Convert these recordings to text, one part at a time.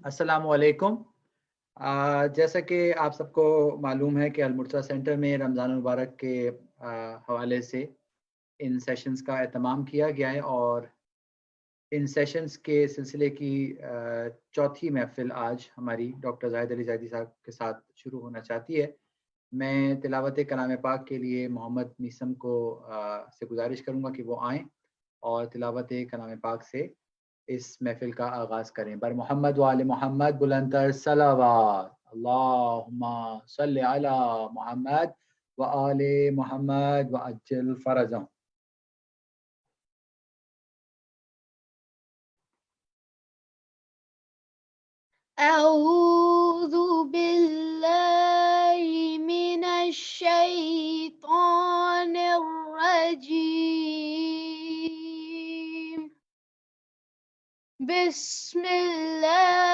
السلام علیکم۔ جیسا کہ آپ سب کو معلوم ہے کہ المرتضیٰ سینٹر میں رمضان المبارک کے حوالے سے ان سیشنز کا اہتمام کیا گیا ہے، اور ان سیشنز کے سلسلے کی چوتھی محفل آج ہماری ڈاکٹر زاہد علی زیدی صاحب کے ساتھ شروع ہونا چاہتی ہے۔ میں تلاوت کلام پاک کے لیے محمد میسم کو سے گزارش کروں گا کہ وہ آئیں اور تلاوت کلام پاک سے اس محفل کا آغاز کریں۔ بر محمد و آل محمد بلندر صلوات، اللہم صلی علی محمد و آل محمد و عجل فرجہم۔ اعوذ باللہ من الشیطان الرجیم، بسم اللہ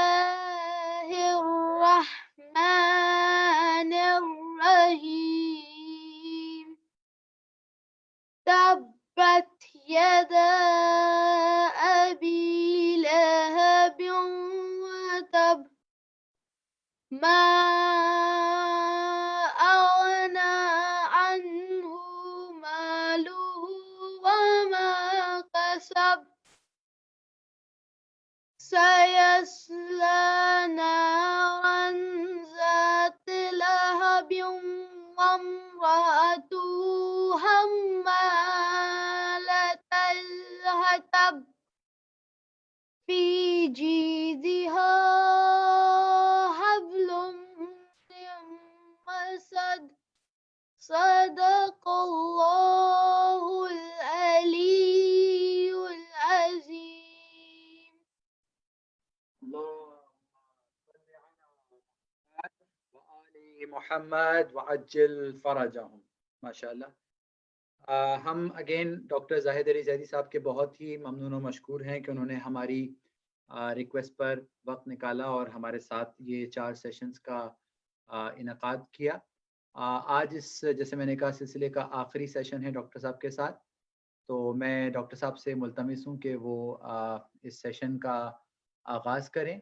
الرحمن الرحیم، تبت یدا ابی لہب وتب، ما اغنى عنه ماله وما كسب، سيصلى نارا ذات لهب وامرأته حمالة الحطب في جيدها حبل من مسد، صدق الله العلي العظيم۔ محمد وعجل فرجہم۔ ماشاءاللہ۔ ہم اگین ڈاکٹر زاہد علی زیدی صاحب کے بہت ہی ممنون و مشکور ہیں کہ انہوں نے ہماری ریکویسٹ پر وقت نکالا اور ہمارے ساتھ یہ 4 سیشنز کا انعقاد کیا۔ آج اس جیسے میں نے کہا سلسلے کا آخری سیشن ہے ڈاکٹر صاحب کے ساتھ، تو میں ڈاکٹر صاحب سے ملتمس ہوں کہ وہ اس سیشن کا آغاز کریں۔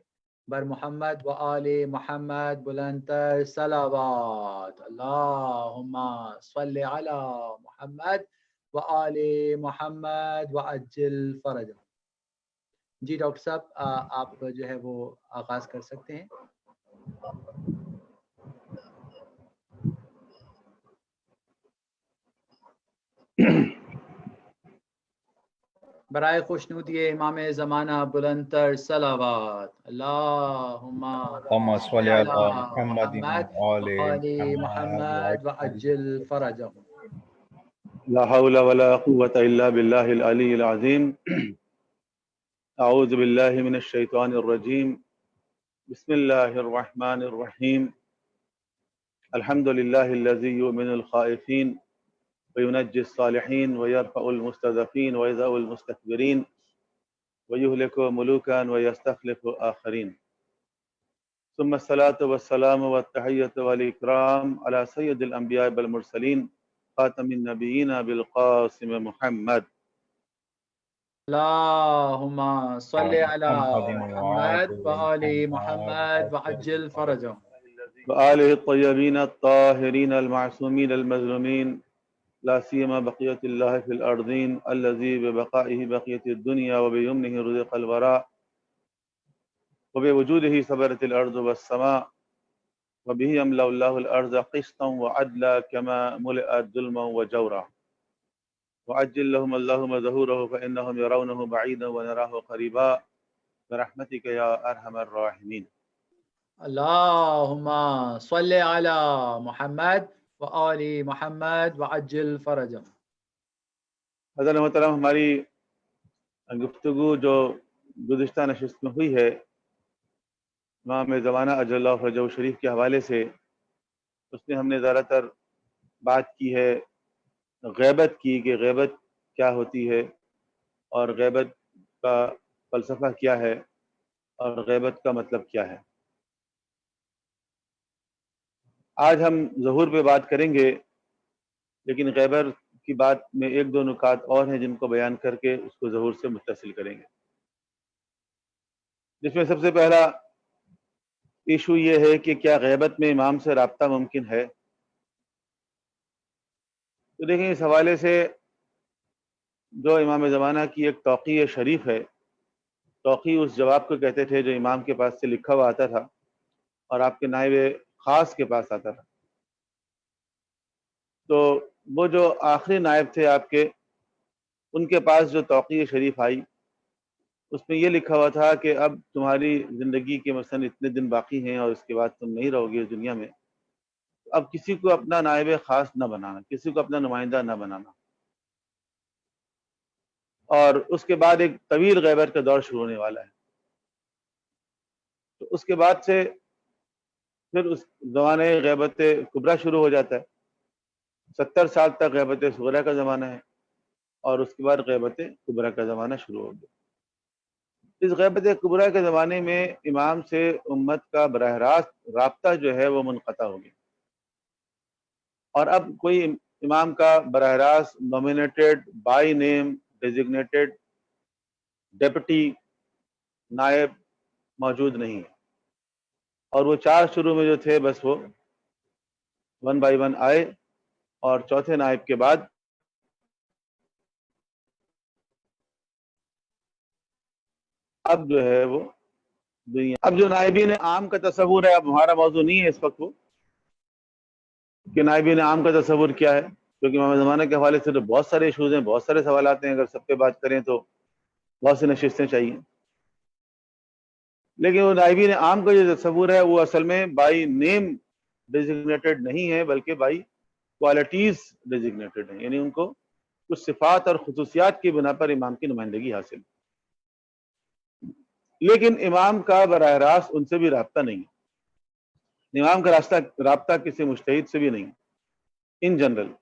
بر محمد و آل محمد بلندر صلوات، اللہم صلی علی محمد و آل محمد و عجل فرجہ۔ جی ڈاکٹر صاحب، آپ جو ہے وہ آغاز کر سکتے ہیں۔ برائے خوشنودی امام زمانہ بلندر صلوات، اللہم صلی علی محمد و آل محمد و عجل فرجہ۔ لا حول ولا قوة الا باللہ العلی العظیم۔ اعوذ باللہ من الشیطان الرجیم، بسم اللہ الرحمن الرحیم، الحمد للہ الذی یؤمن الخائفین وینجی الصالحین ویرفع المستضعفین ویضع المستكبرین ویہلک ملوکا ویستخلف آخرین، ثم الصلاة والسلام والتحیۃ والاکرام علی سید الانبیاء والمرسلین خاتم النبیین بالقاسم محمد۔ اللہم صلی علی محمد و آل محمد و عجل فرجہ۔ وآلہ الطیبین الطاہرین المعصومین المظلومین، لا سیما بقیت اللہ فی الارضین الذی ببقائہ بقیت الدنیا وبیمنہ رزق الوراء وبوجودہ صبرت الارض والسماء وبہ املا اللہ الارض قسطا وعدلا کما ملئت ظلما وجورا، وعجل لهم اللهم ظهوره فإنهم يرونه بعيدا ونراه قريبا برحمتك يا أرحم الراحمين۔ اللہم صلی علی محمد و آل محمد و عجل فرجہ۔ حضرت محترم، ہماری گفتگو جو گزشتہ نشست میں ہوئی ہے امام زمانہ اجل اللہ فرجہ شریف کے حوالے سے، اس میں ہم نے زیادہ تر بات کی ہے غیبت کی، کہ غیبت کیا ہوتی ہے اور غیبت کا فلسفہ کیا ہے اور غیبت کا مطلب کیا ہے۔ آج ہم ظہور پہ بات کریں گے، لیکن غیبت کی بات میں 1-2 نکات اور ہیں جن کو بیان کر کے اس کو ظہور سے متصل کریں گے، جس میں سب سے پہلا ایشو یہ ہے کہ کیا غیبت میں امام سے رابطہ ممکن ہے؟ تو دیکھیں اس حوالے سے جو امام زمانہ کی ایک توقیع شریف ہے، توقیع اس جواب کو کہتے تھے جو امام کے پاس سے لکھا ہوا آتا تھا اور آپ کے نائب خاص کے پاس آتا تھا. تو وہ جو آخری نائب تھے آپ کے، ان کے پاس جو توقیع شریف آئی اس میں یہ لکھا ہوا تھا کہ اب تمہاری زندگی کے مثلا اتنے دن باقی ہیں اور اس کے بعد تم نہیں رہو گے اس دنیا میں، اب کسی کو اپنا نائب خاص نہ بنانا، کسی کو اپنا نمائندہ نہ بنانا. اور اس کے بعد ایک طویل غیبت کا دور شروع ہونے والا ہے. تو اس کے بعد سے پھر اس زمانے غیبت کبریٰ شروع ہو جاتا ہے. 70 سال تک غیبت صغریٰ کا زمانہ ہے اور اس کے بعد غیبت کبریٰ کا زمانہ شروع ہو گیا. اس غیبت کبریٰ کے زمانے میں امام سے امت کا براہ راست رابطہ جو ہے وہ منقطع ہو گیا، اور اب کوئی امام کا براہ راست nominated by name designated deputy نائب موجود نہیں ہے. اور وہ 4 شروع میں جو تھے بس وہ 1 بائی 1 آئے، اور چوتھے نائب کے بعد اب جو ہے وہ دنیا، اب جو نائبین عام کا تصور ہے، اب ہمارا موضوع نہیں ہے اس وقت وہ کہ نائبین عام کا تصور کیا ہے، کیونکہ امام زمانہ کے حوالے سے تو بہت سارے ایشوز ہیں، بہت سارے سوالات ہیں، اگر سب پہ بات کریں تو بہت سی نشستیں چاہیے. لیکن وہ نائبین عام کا جو تصور ہے وہ اصل میں بائی نیم ڈیزگنیٹڈ نہیں ہے، بلکہ بائی کوالٹیز ڈیزگنیٹڈ ہیں، یعنی ان کو کچھ صفات اور خصوصیات کی بنا پر امام کی نمائندگی حاصل. لیکن امام کا براہ راست ان سے بھی رابطہ نہیں ہے، امام کا رابطہ کسی مجتہد سے بھی نہیں ان جنرل.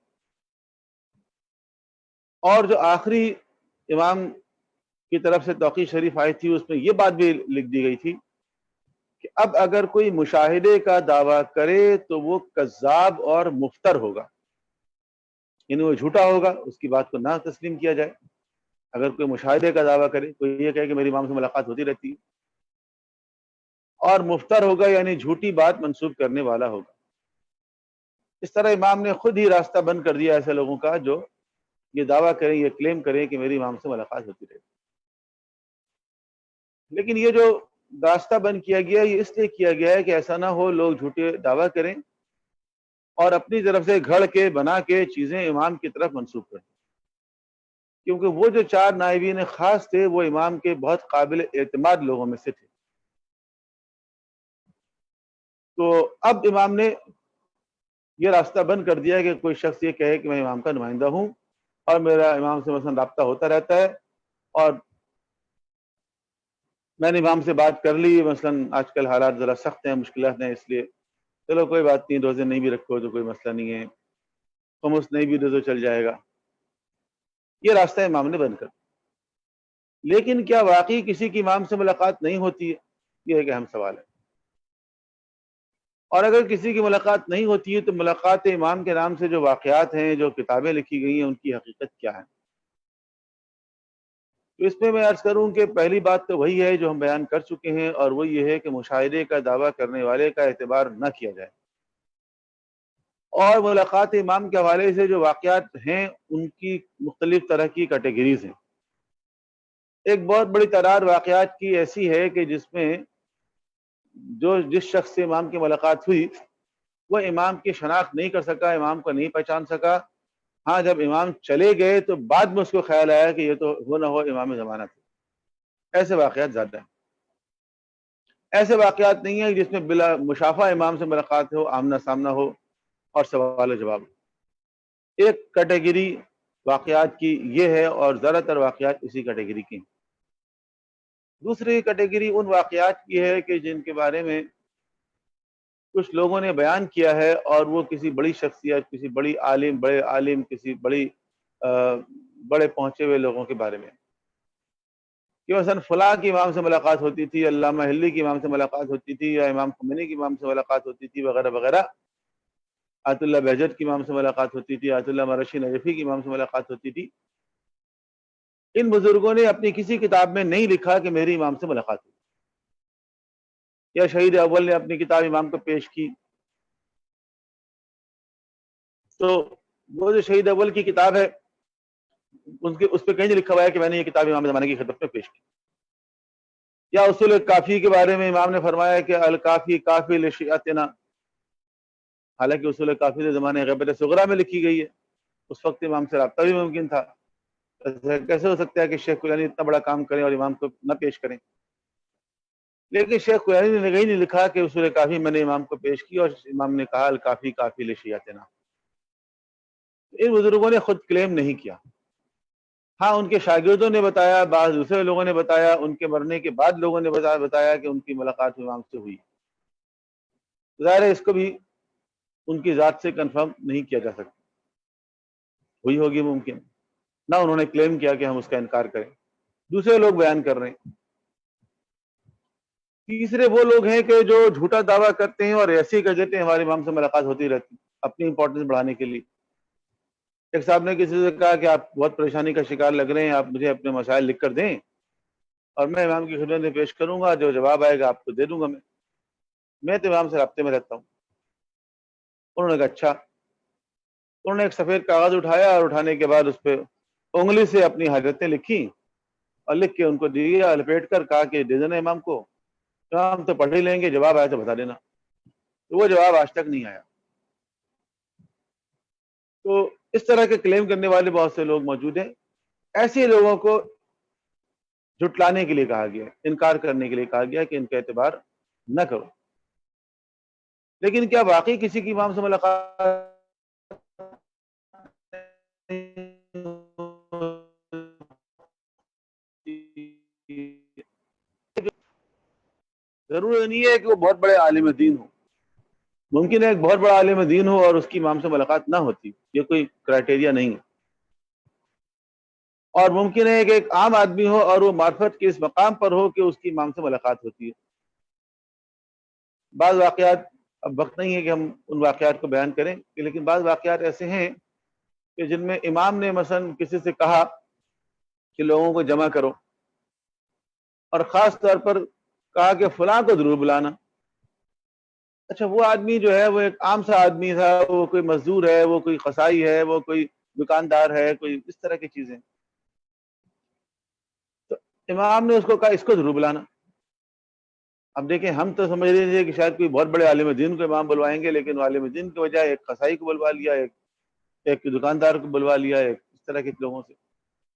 اور جو آخری امام کی طرف سے توقیع شریف آئی تھی اس میں یہ بات بھی لکھ دی گئی تھی کہ اب اگر کوئی مشاہدے کا دعویٰ کرے تو وہ کذاب اور مفتر ہوگا، یعنی وہ جھوٹا ہوگا، اس کی بات کو نہ تسلیم کیا جائے. اگر کوئی مشاہدے کا دعویٰ کرے، کوئی یہ کہے کہ میری امام سے ملاقات ہوتی رہتی ہے، اور مفتر ہوگا یعنی جھوٹی بات منسوب کرنے والا ہوگا. اس طرح امام نے خود ہی راستہ بند کر دیا ایسے لوگوں کا جو یہ دعویٰ کریں، یہ کلیم کریں کہ میری امام سے ملاقات ہوتی رہتی. لیکن یہ جو راستہ بند کیا گیا یہ اس لیے کیا گیا ہے کہ ایسا نہ ہو لوگ جھوٹے دعویٰ کریں اور اپنی طرف سے گھڑ کے بنا کے چیزیں امام کی طرف منسوب کریں. کیونکہ وہ جو 4 نائبین خاص تھے وہ امام کے بہت قابل اعتماد لوگوں میں سے تھے. تو اب امام نے یہ راستہ بند کر دیا کہ کوئی شخص یہ کہے کہ میں امام کا نمائندہ ہوں اور میرا امام سے مثلا رابطہ ہوتا رہتا ہے، اور میں نے امام سے بات کر لی، مثلا آج کل حالات ذرا سخت ہیں، مشکلات ہیں، اس لیے چلو کوئی بات نہیں، روزے نہیں بھی رکھو تو کوئی مسئلہ نہیں ہے، خمس نہیں بھی دو تو چل جائے گا. یہ راستہ امام نے بند کر. لیکن کیا واقعی کسی کی امام سے ملاقات نہیں ہوتی ہے؟ یہ ایک اہم سوال ہے. اور اگر کسی کی ملاقات نہیں ہوتی ہے تو ملاقات امام کے نام سے جو واقعات ہیں، جو کتابیں لکھی گئی ہیں، ان کی حقیقت کیا ہے؟ تو اس میں عرض کروں کہ پہلی بات تو وہی ہے جو ہم بیان کر چکے ہیں، اور وہ یہ ہے کہ مشاہدے کا دعویٰ کرنے والے کا اعتبار نہ کیا جائے. اور ملاقات امام کے حوالے سے جو واقعات ہیں ان کی مختلف طرح کی کیٹیگریز ہیں. ایک بہت بڑی تعداد واقعات کی ایسی ہے کہ جس میں جس شخص سے امام کی ملاقات ہوئی وہ امام کی شناخت نہیں کر سکا، امام کو نہیں پہچان سکا. ہاں جب امام چلے گئے تو بعد میں اس کو خیال آیا کہ یہ تو وہ نہ ہو امام زمانہ تھے. ایسے واقعات زیادہ ہیں. ایسے واقعات نہیں ہیں جس میں بلا مشافہ امام سے ملاقات ہو، آمنا سامنا ہو اور سوال و جواب. ایک کیٹیگری واقعات کی یہ ہے اور زیادہ تر واقعات اسی کیٹیگری کی ہیں. دوسری کیٹیگری ان واقعات کی ہے کہ جن کے بارے میں کچھ لوگوں نے بیان کیا ہے اور وہ کسی بڑی شخصیت، کسی بڑے عالم، کسی بڑے پہنچے ہوئے لوگوں کے بارے میں، کہ مثلا فلاں کی امام سے ملاقات ہوتی تھی، علامہ حلی کی امام سے ملاقات ہوتی تھی، یا امام خمینی کی امام سے ملاقات ہوتی تھی، وغیرہ وغیرہ. آیت اللہ بہجت کی امام سے ملاقات ہوتی تھی، آیت اللہ مرشی نجفی کی امام سے ملاقات ہوتی تھی. ان بزرگوں نے اپنی کسی کتاب میں نہیں لکھا کہ میری امام سے ملاقات ہوئی. یا شہید اول نے اپنی کتاب امام کو پیش کی، تو وہ جو شہید اول کی کتاب ہے اس پہ کہیں نہیں لکھا ہوا ہے کہ میں نے یہ کتاب امام زمانے کی خدمت میں پیش کی. یا اصول کافی کے بارے میں امام نے فرمایا کہ الکافی کافی لشیعتنا، حالانکہ اصول کافی کے زمانے غیبت صغرا میں لکھی گئی ہے، اس وقت امام سے رابطہ بھی ممکن تھا. کیسے ہو سکتا ہے کہ شیخ کلانی اتنا بڑا کام کریں اور امام کو نہ پیش کریں؟ لیکن شیخ کلانی نے کہیں نہیں لکھا کہ اصول کافی میں نے امام کو پیش کی اور امام نے کہا الکافی کافی لشیعتنا. ان بزرگوں نے خود کلیم نہیں کیا. ہاں ان کے شاگردوں نے بتایا، بعض دوسرے لوگوں نے بتایا، ان کے مرنے کے بعد لوگوں نے بتایا کہ ان کی ملاقات امام سے ہوئی. ظاہر ہے اس کو بھی ان کی ذات سے کنفرم نہیں کیا جا سکتا، ہوئی ہوگی ممکن، نہ انہوں نے کلیم کیا کہ ہم اس کا انکار کریں، دوسرے لوگ بیان کر رہے ہیں. تیسرے وہ لوگ ہیں کہ جو جھوٹا دعویٰ کرتے ہیں اور ایسے ہی کر دیتے ہیں ہمارے امام سے ملاقات ہوتی رہتی اپنی امپورٹنس بڑھانے کے لیے. ایک صاحب نے کسی سے کہا کہ آپ بہت پریشانی کا شکار لگ رہے ہیں، آپ مجھے اپنے مسائل لکھ کر دیں اور میں امام کی خدمت میں پیش کروں گا، جو جواب آئے گا آپ کو دے دوں گا. میں تو امام سے رابطے میں رہتا ہوں. انہوں نے کہا اچھا. انہوں نے ایک سفید کاغذ اٹھایا اور اٹھانے کے بعد اس پہ انگلی سے اپنی حاجتیں لکھی اور لکھ کے ان کو دیا، لپیٹ کر کہا کہ دے دینا امام کو، امام تو پڑھ ہی لیں گے، جواب آیا تو بتا دینا. تو وہ جواب آج تک نہیں آیا. تو اس طرح کے کلیم کرنے والے بہت سے لوگ موجود ہیں. ایسے لوگوں کو جھٹلانے کے لیے کہا گیا، انکار کرنے کے لیے کہا گیا کہ ان کا اعتبار نہ کرو. لیکن کیا واقعی کسی کی امام سے ملاقات ضروری نہیں ہے کہ وہ بہت بڑے عالم دین ہو. ممکن ہے ایک بہت بڑا عالم دین ہو اور اس کی امام سے ملاقات نہ ہوتی، یہ کوئی کرائٹیریا نہیں ہے. اور ممکن ہے کہ ایک عام آدمی ہو اور وہ معرفت کے اس مقام پر ہو کہ اس کی امام سے ملاقات ہوتی ہے. بعض واقعات، اب وقت نہیں ہے کہ ہم ان واقعات کو بیان کریں، لیکن بعض واقعات ایسے ہیں کہ جن میں امام نے مثلا کسی سے کہا کہ لوگوں کو جمع کرو، اور خاص طور پر کہا کہ فلاں کو ضرور بلانا. اچھا وہ آدمی جو ہے وہ ایک عام سا آدمی تھا، وہ کوئی مزدور ہے، وہ کوئی قصائی ہے، وہ کوئی دکاندار ہے، کوئی اس طرح کی چیزیں. تو امام نے اس کو کہا اس کو ضرور بلانا. اب دیکھیں ہم تو سمجھ رہے تھے کہ شاید کوئی بہت بڑے عالم دین کو امام بلوائیں گے، لیکن عالم دین کے بجائے ایک قصائی کو بلوا لیا، ایک دکاندار کو بلوا لیا، ایک اس طرح کے لوگوں سے،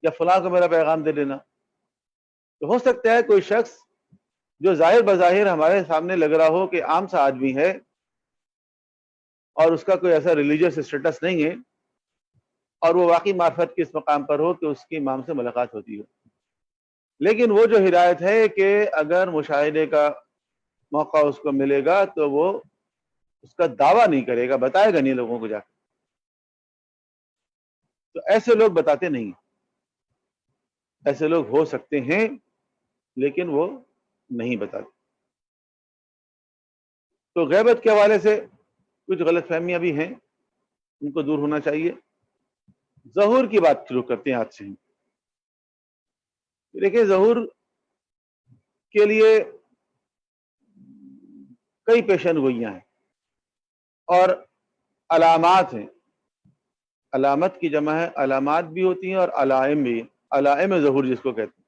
یا فلاں کو میرا پیغام دے دینا. تو ہو سکتا ہے کوئی شخص جو ظاہر بظاہر ہمارے سامنے لگ رہا ہو کہ عام سا آدمی ہے اور اس کا کوئی ایسا ریلیجیس اسٹیٹس نہیں ہے، اور وہ واقعی معرفت کے اس مقام پر ہو کہ اس کی امام سے ملاقات ہوتی ہو. لیکن وہ جو ہدایت ہے کہ اگر مشاہدے کا موقع اس کو ملے گا تو وہ اس کا دعویٰ نہیں کرے گا، بتائے گا نہیں لوگوں کو جا کے. تو ایسے لوگ بتاتے نہیں. ایسے لوگ ہو سکتے ہیں لیکن وہ نہیں بتاتے. تو غیبت کے حوالے سے کچھ غلط فہمیاں بھی ہیں، ان کو دور ہونا چاہیے. ظہور کی بات شروع کرتے ہیں آج سے. دیکھیں ظہور کے لیے کئی پیشن گوئیاں ہیں اور علامات ہیں. علامت کی جمع ہے، علامات بھی ہوتی ہیں اور علائم بھی، علائم ظہور جس کو کہتے ہیں.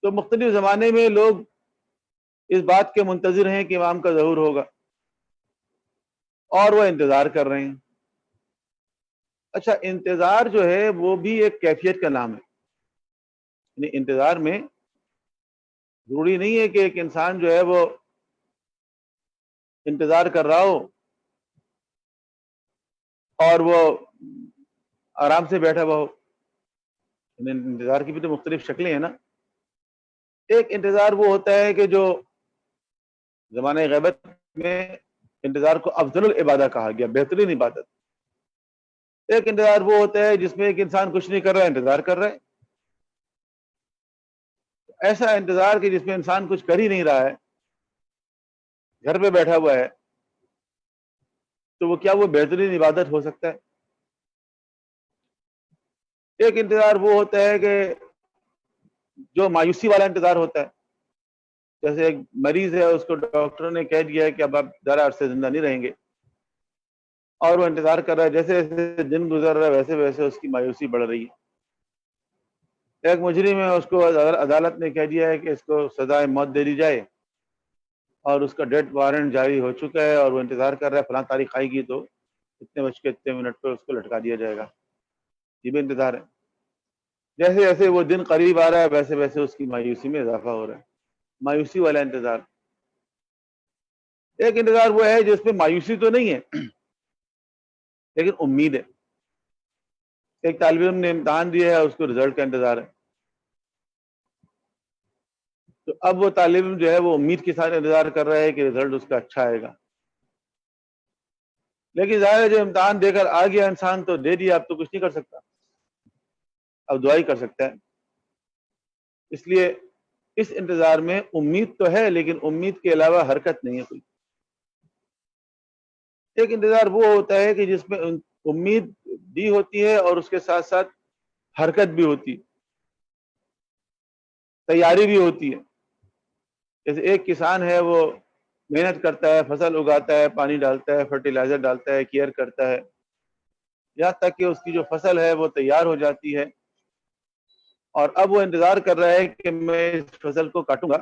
تو مختلف زمانے میں لوگ اس بات کے منتظر ہیں کہ امام کا ظہور ہوگا اور وہ انتظار کر رہے ہیں. اچھا انتظار جو ہے وہ بھی ایک کیفیت کا نام ہے. یعنی انتظار میں ضروری نہیں ہے کہ ایک انسان جو ہے وہ انتظار کر رہا ہو اور وہ آرام سے بیٹھا ہوا ہو. انتظار کی بھی تو مختلف شکلیں ہیں نا. ایک انتظار وہ ہوتا ہے کہ جو زمانہ غیبت میں انتظار کو افضل العبادہ کہا گیا، بہترین عبادت. ایک انتظار وہ ہوتا ہے جس میں ایک انسان کچھ نہیں کر رہا ہے، انتظار کر رہا ہے. ایسا انتظار کہ جس میں انسان کچھ کر ہی نہیں رہا ہے، گھر پہ بیٹھا ہوا ہے، تو وہ کیا وہ بہترین عبادت ہو سکتا ہے؟ ایک انتظار وہ ہوتا ہے کہ جو مایوسی والا انتظار ہوتا ہے، جیسے ایک مریض ہے، اس کو ڈاکٹر نے کہہ دیا ہے کہ اب آپ زیادہ عرصے زندہ نہیں رہیں گے، اور وہ انتظار کر رہا ہے، جیسے جیسے دن گزر رہا ہے ویسے ویسے اس کی مایوسی بڑھ رہی ہے۔ ایک مجرم ہے، اس کو عدالت نے کہہ دیا ہے کہ اس کو سزائے موت دے دی جائے، اور اس کا ڈیتھ وارنٹ جاری ہو چکا ہے، اور وہ انتظار کر رہا ہے فلاں تاریخ آئے گی تو اتنے بج کے اتنے منٹ پہ اس کو لٹکا دیا جائے گا۔ یہ بھی انتظار ہے۔ جیسے جیسے وہ دن قریب آ رہا ہے ویسے ویسے اس کی مایوسی میں اضافہ ہو رہا ہے۔ مایوسی والا انتظار۔ ایک انتظار وہ ہے جس میں مایوسی تو نہیں ہے لیکن امید ہے۔ ایک طالب علم نے امتحان دیا ہے، اس کو رزلٹ کا انتظار ہے، تو اب وہ طالب علم جو ہے وہ امید کے ساتھ انتظار کر رہا ہے کہ رزلٹ اس کا اچھا آئے گا۔ لیکن ظاہر ہے جو امتحان دے کر آ گیا انسان تو دے دیا، اب تو کچھ نہیں کر سکتا، اب دعا ہی کر سکتا ہے۔ اس لیے اس انتظار میں امید تو ہے لیکن امید کے علاوہ حرکت نہیں ہے کوئی۔ ایک انتظار وہ ہوتا ہے کہ جس میں امید بھی ہوتی ہے اور اس کے ساتھ ساتھ حرکت بھی ہوتی ہے، تیاری بھی ہوتی ہے۔ جیسے ایک کسان ہے، وہ محنت کرتا ہے، فصل اگاتا ہے، پانی ڈالتا ہے، فرٹیلائزر ڈالتا ہے، کیئر کرتا ہے، یہاں تک کہ اس کی جو فصل ہے وہ تیار ہو جاتی ہے، اور اب وہ انتظار کر رہا ہے کہ میں اس فصل کو کاٹوں گا،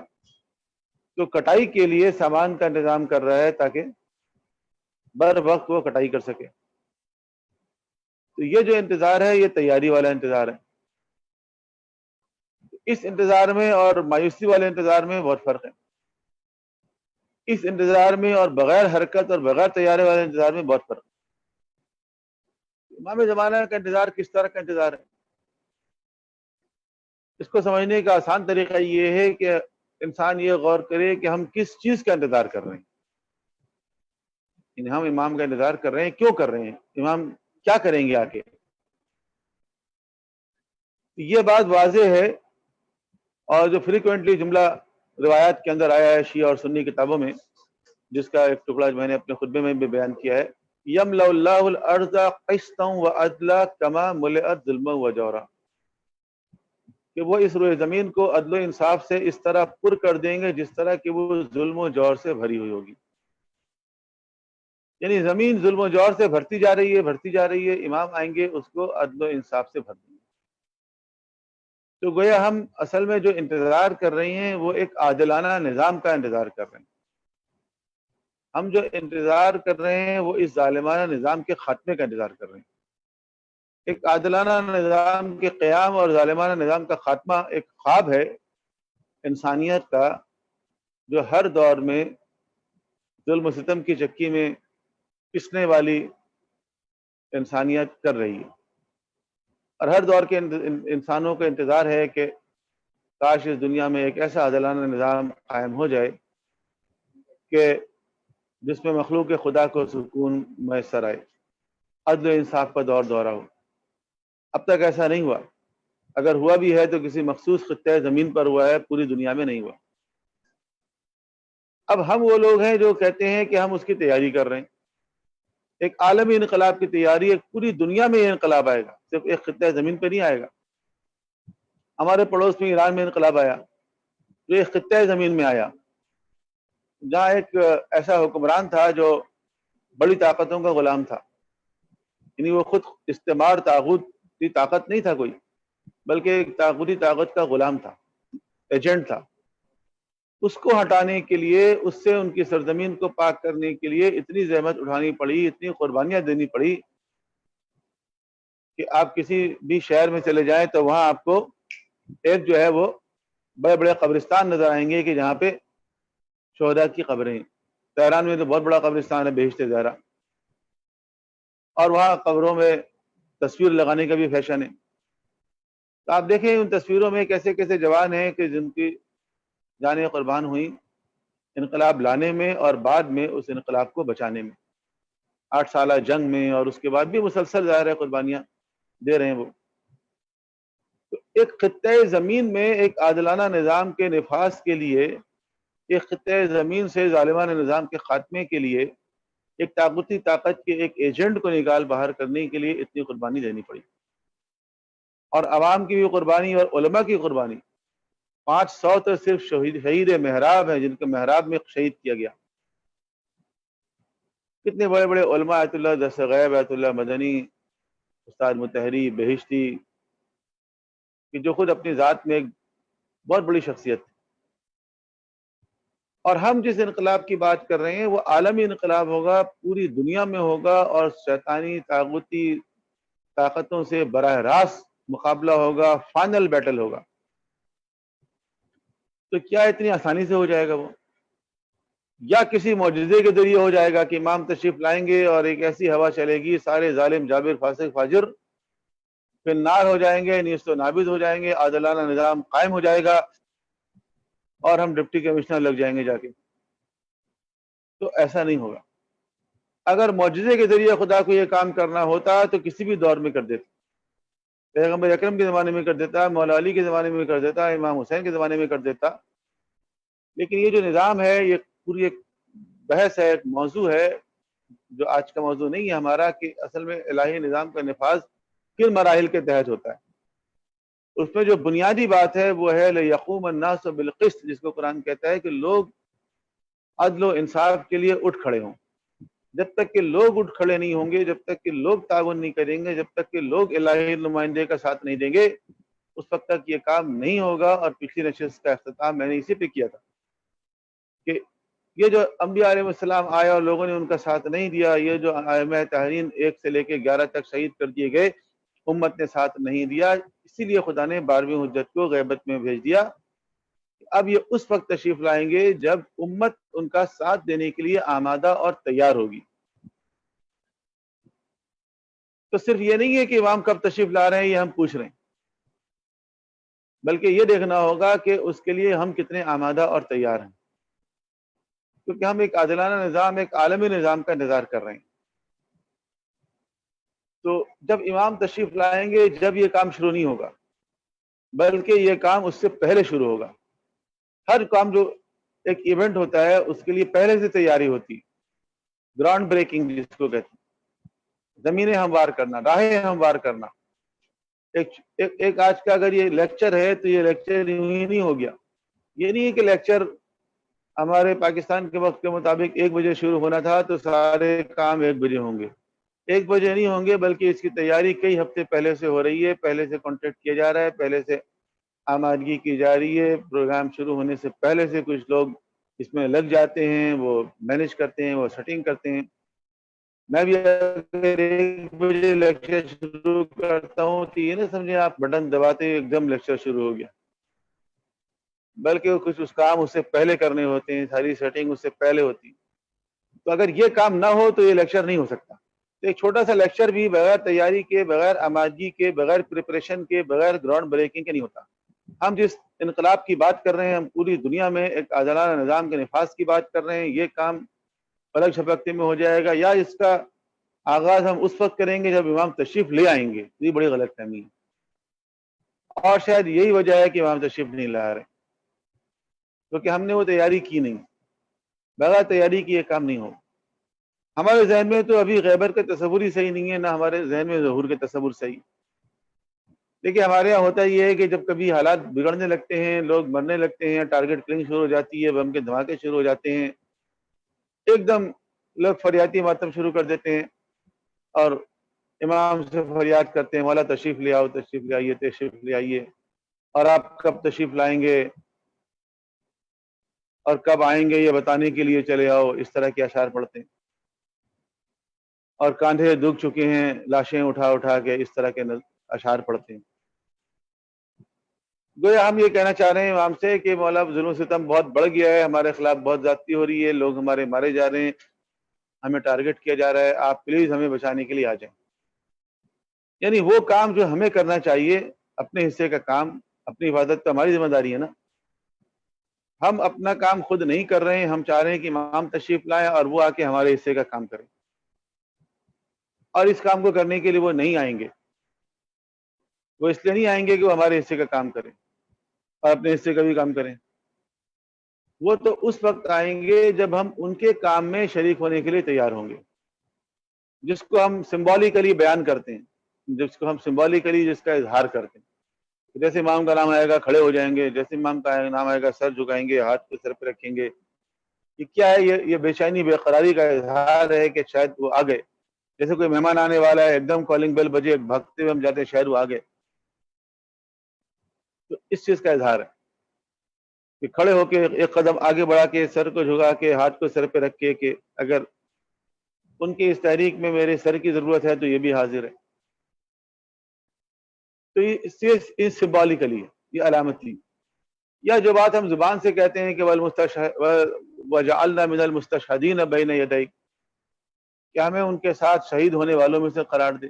تو کٹائی کے لیے سامان کا انتظام کر رہا ہے تاکہ بر وقت وہ کٹائی کر سکے۔ تو یہ جو انتظار ہے یہ تیاری والا انتظار ہے۔ اس انتظار میں اور مایوسی والے انتظار میں بہت فرق ہے۔ اس انتظار میں اور بغیر حرکت اور بغیر تیاری والے انتظار میں بہت فرق ہے۔ امام زمانہ کا انتظار کس طرح کا انتظار ہے؟ اس کو سمجھنے کا آسان طریقہ یہ ہے کہ انسان یہ غور کرے کہ ہم کس چیز کا انتظار کر رہے ہیں۔ یعنی ہم امام کا انتظار کر رہے ہیں، کیوں کر رہے ہیں؟ امام کیا کریں گے آ کے؟ یہ بات واضح ہے، اور جو فریکوینٹلی جملہ روایات کے اندر آیا ہے شیعہ اور سنی کتابوں میں، جس کا ایک ٹکڑا میں نے اپنے خطبے میں بھی بیان کیا ہے، یملأ اللہ الارض قسطا وعدلا کما ملئت ظلما وجورا، کہ وہ اس روئے زمین کو عدل و انصاف سے اس طرح پر کر دیں گے جس طرح کہ وہ ظلم و جور سے بھری ہوئی ہوگی۔ یعنی زمین ظلم و جور سے بھرتی جا رہی ہے، بھرتی جا رہی ہے، امام آئیں گے اس کو عدل و انصاف سے بھر دیں گے۔ تو گویا ہم اصل میں جو انتظار کر رہے ہیں وہ ایک عادلانہ نظام کا انتظار کر رہے ہیں۔ ہم جو انتظار کر رہے ہیں وہ اس ظالمانہ نظام کے خاتمے کا انتظار کر رہے ہیں۔ ایک عادلانہ نظام کے قیام اور ظالمانہ نظام کا خاتمہ ایک خواب ہے انسانیت کا، جو ہر دور میں ظلم و ستم کی چکی میں پسنے والی انسانیت کر رہی ہے، اور ہر دور کے انسانوں کا انتظار ہے کہ کاش اس دنیا میں ایک ایسا عادلانہ نظام قائم ہو جائے کہ جس میں مخلوق خدا کو سکون میسر آئے، عدل و انصاف کا دور دورہ ہو۔ اب تک ایسا نہیں ہوا، اگر ہوا بھی ہے تو کسی مخصوص خطۂ زمین پر ہوا ہے، پوری دنیا میں نہیں ہوا۔ اب ہم وہ لوگ ہیں جو کہتے ہیں کہ ہم اس کی تیاری کر رہے ہیں۔ ایک عالمی انقلاب کی تیاری، ایک پوری دنیا میں یہ انقلاب آئے گا، صرف ایک خطۂ زمین پہ نہیں آئے گا۔ ہمارے پڑوس میں ایران میں انقلاب آیا جو ایک خطۂ زمین میں آیا، جہاں ایک ایسا حکمران تھا جو بڑی طاقتوں کا غلام تھا، یعنی وہ خود استعمار طاغوتی طاقت نہیں تھا کوئی، بلکہ ایک طاغوتی طاقت کا غلام تھا، ایجنٹ تھا۔ اس کو ہٹانے کے لیے، اس سے ان کی سرزمین کو پاک کرنے کے لیے اتنی زحمت اٹھانی پڑی، اتنی قربانیاں دینی پڑی کہ آپ کسی بھی شہر میں چلے جائیں تو وہاں آپ کو ایک جو ہے وہ بڑے بڑے قبرستان نظر آئیں گے کہ جہاں پہ شہداء کی قبریں ہیں۔ تہران میں تو بہت بڑا قبرستان ہے بہشت زہرا، اور وہاں قبروں میں تصویر لگانے کا بھی فیشن ہے۔ تو آپ دیکھیں ان تصویروں میں کیسے کیسے جوان ہیں کہ جن کی جانیں قربان ہوئیں انقلاب لانے میں اور بعد میں اس انقلاب کو بچانے میں، 8 سالہ جنگ میں، اور اس کے بعد بھی مسلسل ظاہر ہے قربانیاں دے رہے ہیں وہ۔ تو ایک خطۂ زمین میں ایک عادلانہ نظام کے نفاذ کے لیے، ایک خطۂ زمین سے ظالمانہ نظام کے خاتمے کے لیے، ایک طاغوتی طاقت کے ایک ایجنٹ کو نکال باہر کرنے کے لیے اتنی قربانی دینی پڑی، اور عوام کی بھی قربانی اور علماء کی قربانی 500 تو صرف شہید محراب ہیں جن کو محراب میں شہید کیا گیا. کتنے بڑے بڑے علماء، آیت اللہ دستغیب، آیت اللہ مدنی، استاد مطہری، بہشتی، کہ جو خود اپنی ذات میں ایک بہت بڑی شخصیت ہے. اور ہم جس انقلاب کی بات کر رہے ہیں وہ عالمی انقلاب ہوگا، پوری دنیا میں ہوگا، اور شیطانی طاغوتی طاقتوں سے براہ راست مقابلہ ہوگا، فائنل بیٹل ہوگا. تو کیا اتنی آسانی سے ہو جائے گا وہ؟ یا کسی معجزے کے ذریعے ہو جائے گا کہ امام تشریف لائیں گے اور ایک ایسی ہوا چلے گی، سارے ظالم جابر فاسق فاجر پھر نار ہو جائیں گے، نیست و نابود ہو جائیں گے، عادلانہ نظام قائم ہو جائے گا اور ہم ڈپٹی کمشنر لگ جائیں گے جا کے؟ تو ایسا نہیں ہوگا. اگر معجزے کے ذریعے خدا کو یہ کام کرنا ہوتا تو کسی بھی دور میں کر دیتا. پیغمبر اکرم کے زمانے میں کر دیتا، مولا علی کے زمانے میں کر دیتا، امام حسین کے زمانے میں کر دیتا. لیکن یہ جو نظام ہے یہ پوری ایک بحث ہے، ایک موضوع ہے جو آج کا موضوع نہیں ہے ہمارا، کہ اصل میں الہی نظام کا نفاذ کن مراحل کے تحت ہوتا ہے. اس میں جو بنیادی بات ہے وہ ہے لِيَقُومَ النَّاسُ بِالْقِسْطِ، جس کو قرآن کہتا ہے کہ لوگ عدل و انصاف کے لیے اٹھ کھڑے ہوں. جب تک کہ لوگ اٹھ کھڑے نہیں ہوں گے، جب تک کہ لوگ تعاون نہیں کریں گے، جب تک کہ لوگ الہی نمائندے کا ساتھ نہیں دیں گے، اس وقت تک یہ کام نہیں ہوگا. اور پچھلی نشست کا اختتام میں نے اسی پہ کیا تھا کہ یہ جو انبیاء علیہ السلام آئے اور لوگوں نے ان کا ساتھ نہیں دیا، یہ جو ائمہ طاہرین 1 سے لے کے 11 تک شہید کر دیے گئے، امت نے ساتھ نہیں دیا. اسی لیے خدا نے 12ویں حجت کو غیبت میں بھیج دیا. اب یہ اس وقت تشریف لائیں گے جب امت ان کا ساتھ دینے کے لیے آمادہ اور تیار ہوگی. تو صرف یہ نہیں ہے کہ امام کب تشریف لا رہے ہیں یہ ہم پوچھ رہے ہیں، بلکہ یہ دیکھنا ہوگا کہ اس کے لیے ہم کتنے آمادہ اور تیار ہیں، کیونکہ ہم ایک عادلانہ نظام، ایک عالمی نظام کا انتظار کر رہے ہیں. تو جب امام تشریف لائیں گے جب یہ کام شروع نہیں ہوگا، بلکہ یہ کام اس سے پہلے شروع ہوگا. ہر کام جو ایک ایونٹ ہوتا ہے اس کے لیے پہلے سے تیاری ہوتی، گراؤنڈ بریکنگ جس کو کہتے ہیں، زمینیں ہموار کرنا، راہیں ہموار کرنا. ایک آج کا اگر یہ لیکچر ہے تو یہ لیکچر یوں ہی نہیں ہو گیا. یہ نہیں ہے کہ لیکچر ہمارے پاکستان کے وقت کے مطابق 1 بجے شروع ہونا تھا تو سارے کام 1 بجے ہوں گے. 1 بجے نہیں ہوں گے، بلکہ اس کی تیاری کئی ہفتے پہلے سے ہو رہی ہے، پہلے سے کانٹیکٹ کیا جا رہا ہے، پہلے سے آمادگی کی جا رہی ہے. پروگرام شروع ہونے سے پہلے سے کچھ لوگ اس میں لگ جاتے ہیں، وہ مینج کرتے ہیں، وہ سیٹنگ کرتے ہیں. میں بھی اگر 1 بجے لیکچر شروع کرتا ہوں تو یہ نہ سمجھیں آپ بٹن دباتے ایک دم لیکچر شروع ہو گیا، بلکہ کچھ اس کام اس سے پہلے کرنے ہوتے ہیں، ساری سیٹنگ اس سے پہلے ہوتی. تو اگر یہ کام نہ ہو تو یہ لیکچر نہیں ہو سکتا. تو ایک چھوٹا سا لیکچر بھی بغیر تیاری کے، بغیر آمادگی کے، بغیر پریپریشن کے، بغیر گراؤنڈ بریکنگ کے نہیں ہوتا. ہم جس انقلاب کی بات کر رہے ہیں، ہم پوری دنیا میں ایک عادلانہ نظام کے نفاذ کی بات کر رہے ہیں. یہ کام پلک جھپکتے میں ہو جائے گا، یا اس کا آغاز ہم اس وقت کریں گے جب امام تشریف لے آئیں گے. یہ بڑی غلط فہمی ہے، اور شاید یہی وجہ ہے کہ امام تشریف نہیں لا رہے، کیونکہ ہم نے وہ تیاری کی نہیں. بغیر تیاری کی یہ کام نہیں ہو. ہمارے ذہن میں تو ابھی غیبت کا تصور ہی صحیح نہیں ہے، نہ ہمارے ذہن میں ظہور کے تصور صحیح. دیکھیے ہمارے یہاں ہوتا یہ ہے کہ جب کبھی حالات بگڑنے لگتے ہیں، لوگ مرنے لگتے ہیں، ٹارگٹ کلنگ شروع ہو جاتی ہے، بم کے دھماکے شروع ہو جاتے ہیں، ایک دم لوگ فریادی ماتم شروع کر دیتے ہیں اور امام سے فریاد کرتے ہیں، مولا تشریف لے آؤ، تشریف لے آئیے، تشریف لے آئیے، اور آپ کب تشریف لائیں گے اور کب آئیں گے یہ بتانے کے لیے چلے آؤ. اس طرح کے اشعار پڑھتے ہیں، اور کاندھے دکھ چکے ہیں لاشیں اٹھا اٹھا کے، اس طرح کے اشعار پڑھتے ہیں. گویا ہم یہ کہنا چاہ رہے ہیں امام سے کہ مولا ظلم و ستم بہت بڑھ گیا ہے، ہمارے خلاف بہت زیادتی ہو رہی ہے، لوگ ہمارے مارے جا رہے ہیں، ہمیں ٹارگٹ کیا جا رہا ہے، آپ پلیز ہمیں بچانے کے لیے آ جائیں. یعنی وہ کام جو ہمیں کرنا چاہیے، اپنے حصے کا کام، اپنی حفاظت تو ہماری ذمہ داری ہے نا. ہم اپنا کام خود نہیں کر رہے ہیں، ہم چاہ رہے ہیں کہ امام تشریف لائیں اور وہ آ کے ہمارے حصے کا کام کریں. اور اس کام کو کرنے کے لیے وہ نہیں آئیں گے. وہ اس لیے نہیں آئیں گے کہ وہ ہمارے حصے کا کام کریں اور اپنے حصے کا بھی کام کریں. وہ تو اس وقت آئیں گے جب ہم ان کے کام میں شریک ہونے کے لیے تیار ہوں گے، جس کو ہم سمبولیکلی بیان کرتے ہیں، جس کو ہم سمبولیکلی جس کا اظہار کرتے ہیں. جیسے امام کا نام آئے گا کھڑے ہو جائیں گے، جیسے امام کا نام آئے گا سر جھکائیں گے، ہاتھ پہ سر پہ رکھیں گے. یہ کیا ہے؟ یہ بے چینی بے قراری کا اظہار ہے کہ شاید وہ آ گئے. جیسے کوئی مہمان آنے والا ہے، ایک دم کالنگ بیل بجے، بھگتے ہوئے ہم جاتے ہیں شاید وہ آ گئے. تو اس چیز کا اظہار ہے کہ کھڑے ہو کے ایک قدم آگے بڑھا کے سر کو جھکا کے ہاتھ کو سر پہ رکھ کے کہ اگر ان کی اس تحریک میں میرے سر کی ضرورت ہے تو یہ بھی حاضر ہے. تو یہ سمبولیکلی ہے، یہ علامتی. یا جو بات ہم زبان سے کہتے ہیں کہ وَجَعَلْنَا مِنَ الْمُسْتَشْهَدِينَ بَيْنَ يَدَيْكَ، کہ ہمیں ان کے ساتھ شہید ہونے والوں میں سے قرار دے.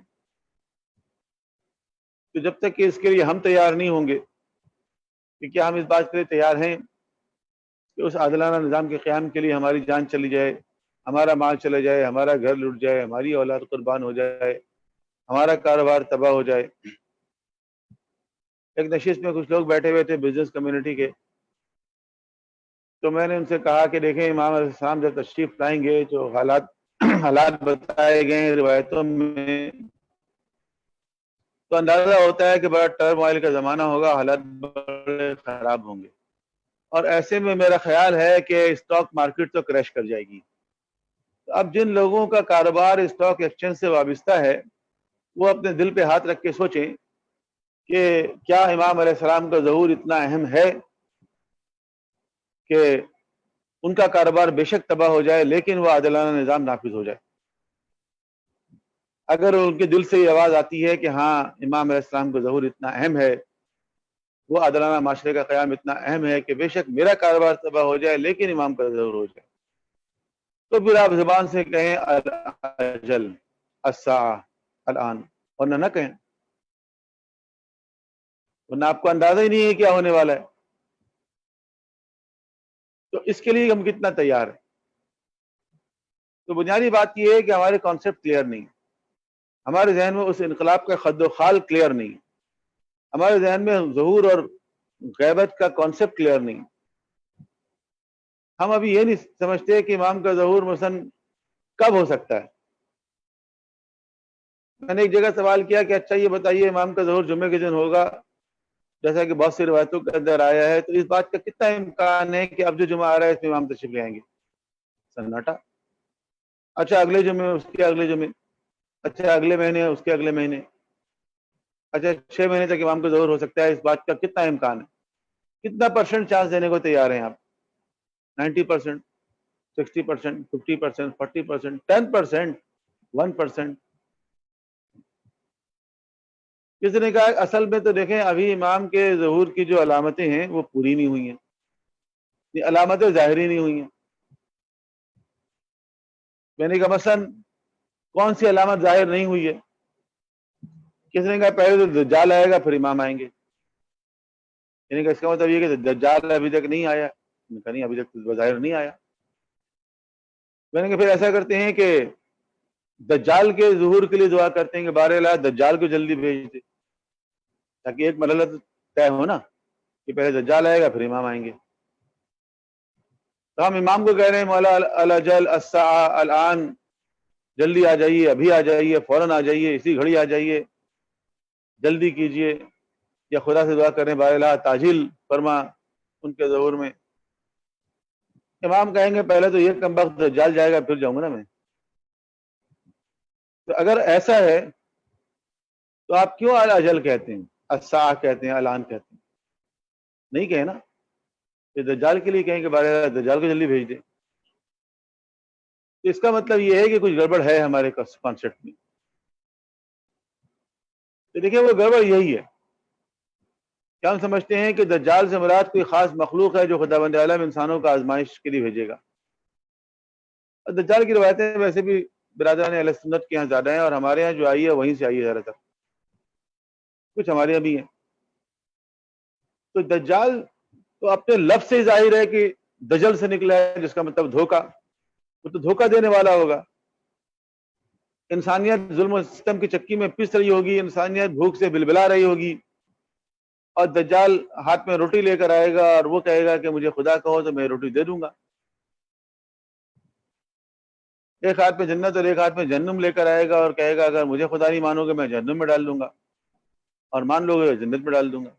تو جب تک کہ اس کے لیے ہم تیار نہیں ہوں گے کہ کیا ہم اس بات کے لیے تیار ہیں کہ اس عادلانہ نظام کے قیام کے لیے ہماری جان چلی جائے، ہمارا مال چلا جائے، ہمارا گھر لٹ جائے، ہماری اولاد قربان ہو جائے، ہمارا کاروبار تباہ ہو جائے. ایک نشست میں کچھ لوگ بیٹھے ہوئے تھے بزنس کمیونٹی کے، تو میں نے ان سے کہا کہ دیکھیں امام علیہ السلام جب تشریف لائیں گے جو حالات بتائے گئے ہیں روایتوں میں، تو اندازہ ہوتا ہے کہ بڑا ٹرموائل کا زمانہ ہوگا، حالات بڑے خراب ہوں گے. اور ایسے میں میرا خیال ہے کہ اسٹاک مارکیٹ تو کریش کر جائے گی. اب جن لوگوں کا کاروبار اسٹاک ایکسچینج سے وابستہ ہے وہ اپنے دل پہ ہاتھ رکھ کے سوچیں کہ کیا امام علیہ السلام کا ظہور اتنا اہم ہے کہ ان کا کاروبار بے شک تباہ ہو جائے لیکن وہ عادلانہ نظام نافذ ہو جائے. اگر ان کے دل سے یہ آواز آتی ہے کہ ہاں امام علیہ السلام کا ظہور اتنا اہم ہے، وہ عادلانہ معاشرے کا قیام اتنا اہم ہے کہ بے شک میرا کاروبار تباہ ہو جائے لیکن امام کا ظہور ہو جائے، تو پھر آپ زبان سے کہیں الاجل الساعہ الان، ورنہ نہ کہیں، ورنہ آپ کو اندازہ ہی نہیں ہے کیا ہونے والا ہے. تو اس کے لیے ہم کتنا تیار ہیں؟ تو بنیادی بات یہ ہے کہ ہمارے کانسیپٹ کلیئر نہیں، ہمارے ذہن میں اس انقلاب کا خد و خال کلیئر نہیں، ہمارے ذہن میں ظہور اور غیبت کا کانسیپٹ کلیئر نہیں. ہم ابھی یہ نہیں سمجھتے کہ امام کا ظہور مثلا کب ہو سکتا ہے. میں نے ایک جگہ سوال کیا کہ اچھا یہ بتائیے امام کا ظہور جمعے کے دن ہوگا جیسا کہ بہت سی روایتوں کے اندر آیا ہے، تو اس بات کا کتنا امکان ہے کہ اب جو جمعہ آ رہا ہے اس میں امام تشریف لے آئیں گے؟ سناٹا. اچھا اگلے جمعے، اس کے اگلے جمعے، اچھا اگلے مہینے، اس کے اگلے مہینے، اچھا 6 مہینے تک امام کا ظہور ہو سکتا ہے. اس بات کا کتنا امکان ہے؟ کتنا پرسنٹ چانس دینے کو تیار ہیں آپ؟ 90%، 60%، 50%، 40%، 10%، 1%؟ کسی نے کہا اصل میں تو دیکھیں ابھی امام کے ظہور کی جو علامتیں ہیں وہ پوری نہیں ہوئی ہیں، یہ علامتیں ظاہری نہیں ہوئی ہیں. میں نے کہا مثلا کون سی علامت ظاہر نہیں ہوئی ہے؟ کسی نے کہا پہلے تو دجال آئے گا پھر امام آئیں گے. یعنی کہ اس کا مطلب یہ کہ دجال ابھی تک نہیں آیا. میں نے کہا نہیں، ابھی تک بظاہر نہیں آیا. میں نے کہا پھر ایسا کرتے ہیں کہ دجال کے ظہور کے لیے دعا کرتے ہیں کہ بارے اللہ دجال کو جلدی بھیج دے، تاکہ ایک مرحلہ طے ہو نا کہ پہلے دجال آئے گا پھر امام آئیں گے. تو ہم امام کو کہہ رہے ہیں مولا الاجل الساعہ الان، جلدی آ جائیے، ابھی آ جائیے، فوراً آ جائیے، اسی گھڑی آ جائیے، جلدی کیجئے. یا خدا سے دعا کریں بارے اللہ تاجیل فرما ان کے ظہور میں. امام کہیں گے پہلے تو یہ کم وقت دجال جائے گا پھر جاؤں گا نا میں. تو اگر ایسا ہے تو آپ کیوں الاجل کہتے ہیں، الساعہ کہتے ہیں، الان کہتے ہیں؟ نہیں کہیں نا، کہ دجال کے لیے کہیں کہ بارے اللہ دجال کو جلدی بھیج دیں. تو اس کا مطلب یہ ہے کہ کچھ گڑبڑ ہے ہمارے کانسیپٹ میں. تو دیکھیں وہ گڑبڑ یہی ہے کہ ہم سمجھتے ہیں کہ دجال سے مراد کوئی خاص مخلوق ہے جو خداوند عالم انسانوں کا آزمائش کے لیے بھیجے گا. اور دجال کی روایتیں ویسے بھی برادران اہل سنت کے یہاں زیادہ ہیں، اور ہمارے یہاں جو آئی ہے وہیں سے آئی ہے زیادہ تر، کچھ ہمارے یہاں بھی ہیں. تو دجال تو اپنے لفظ سے ظاہر ہے کہ دجل سے نکلا ہے، جس کا مطلب دھوکہ. وہ تو دھوکہ دینے والا ہوگا. انسانیت ظلم و ستم کی چکی میں پس رہی ہوگی، انسانیت بھوک سے بلبلا رہی ہوگی، اور دجال ہاتھ میں روٹی لے کر آئے گا اور وہ کہے گا کہ مجھے خدا کہو تو میں روٹی دے دوں گا. ایک ہاتھ میں جنت اور ایک ہاتھ میں جہنم لے کر آئے گا اور کہے گا اگر مجھے خدا نہیں مانو گے میں جہنم میں ڈال دوں گا، اور مان لو گے جنت میں ڈال دوں گا.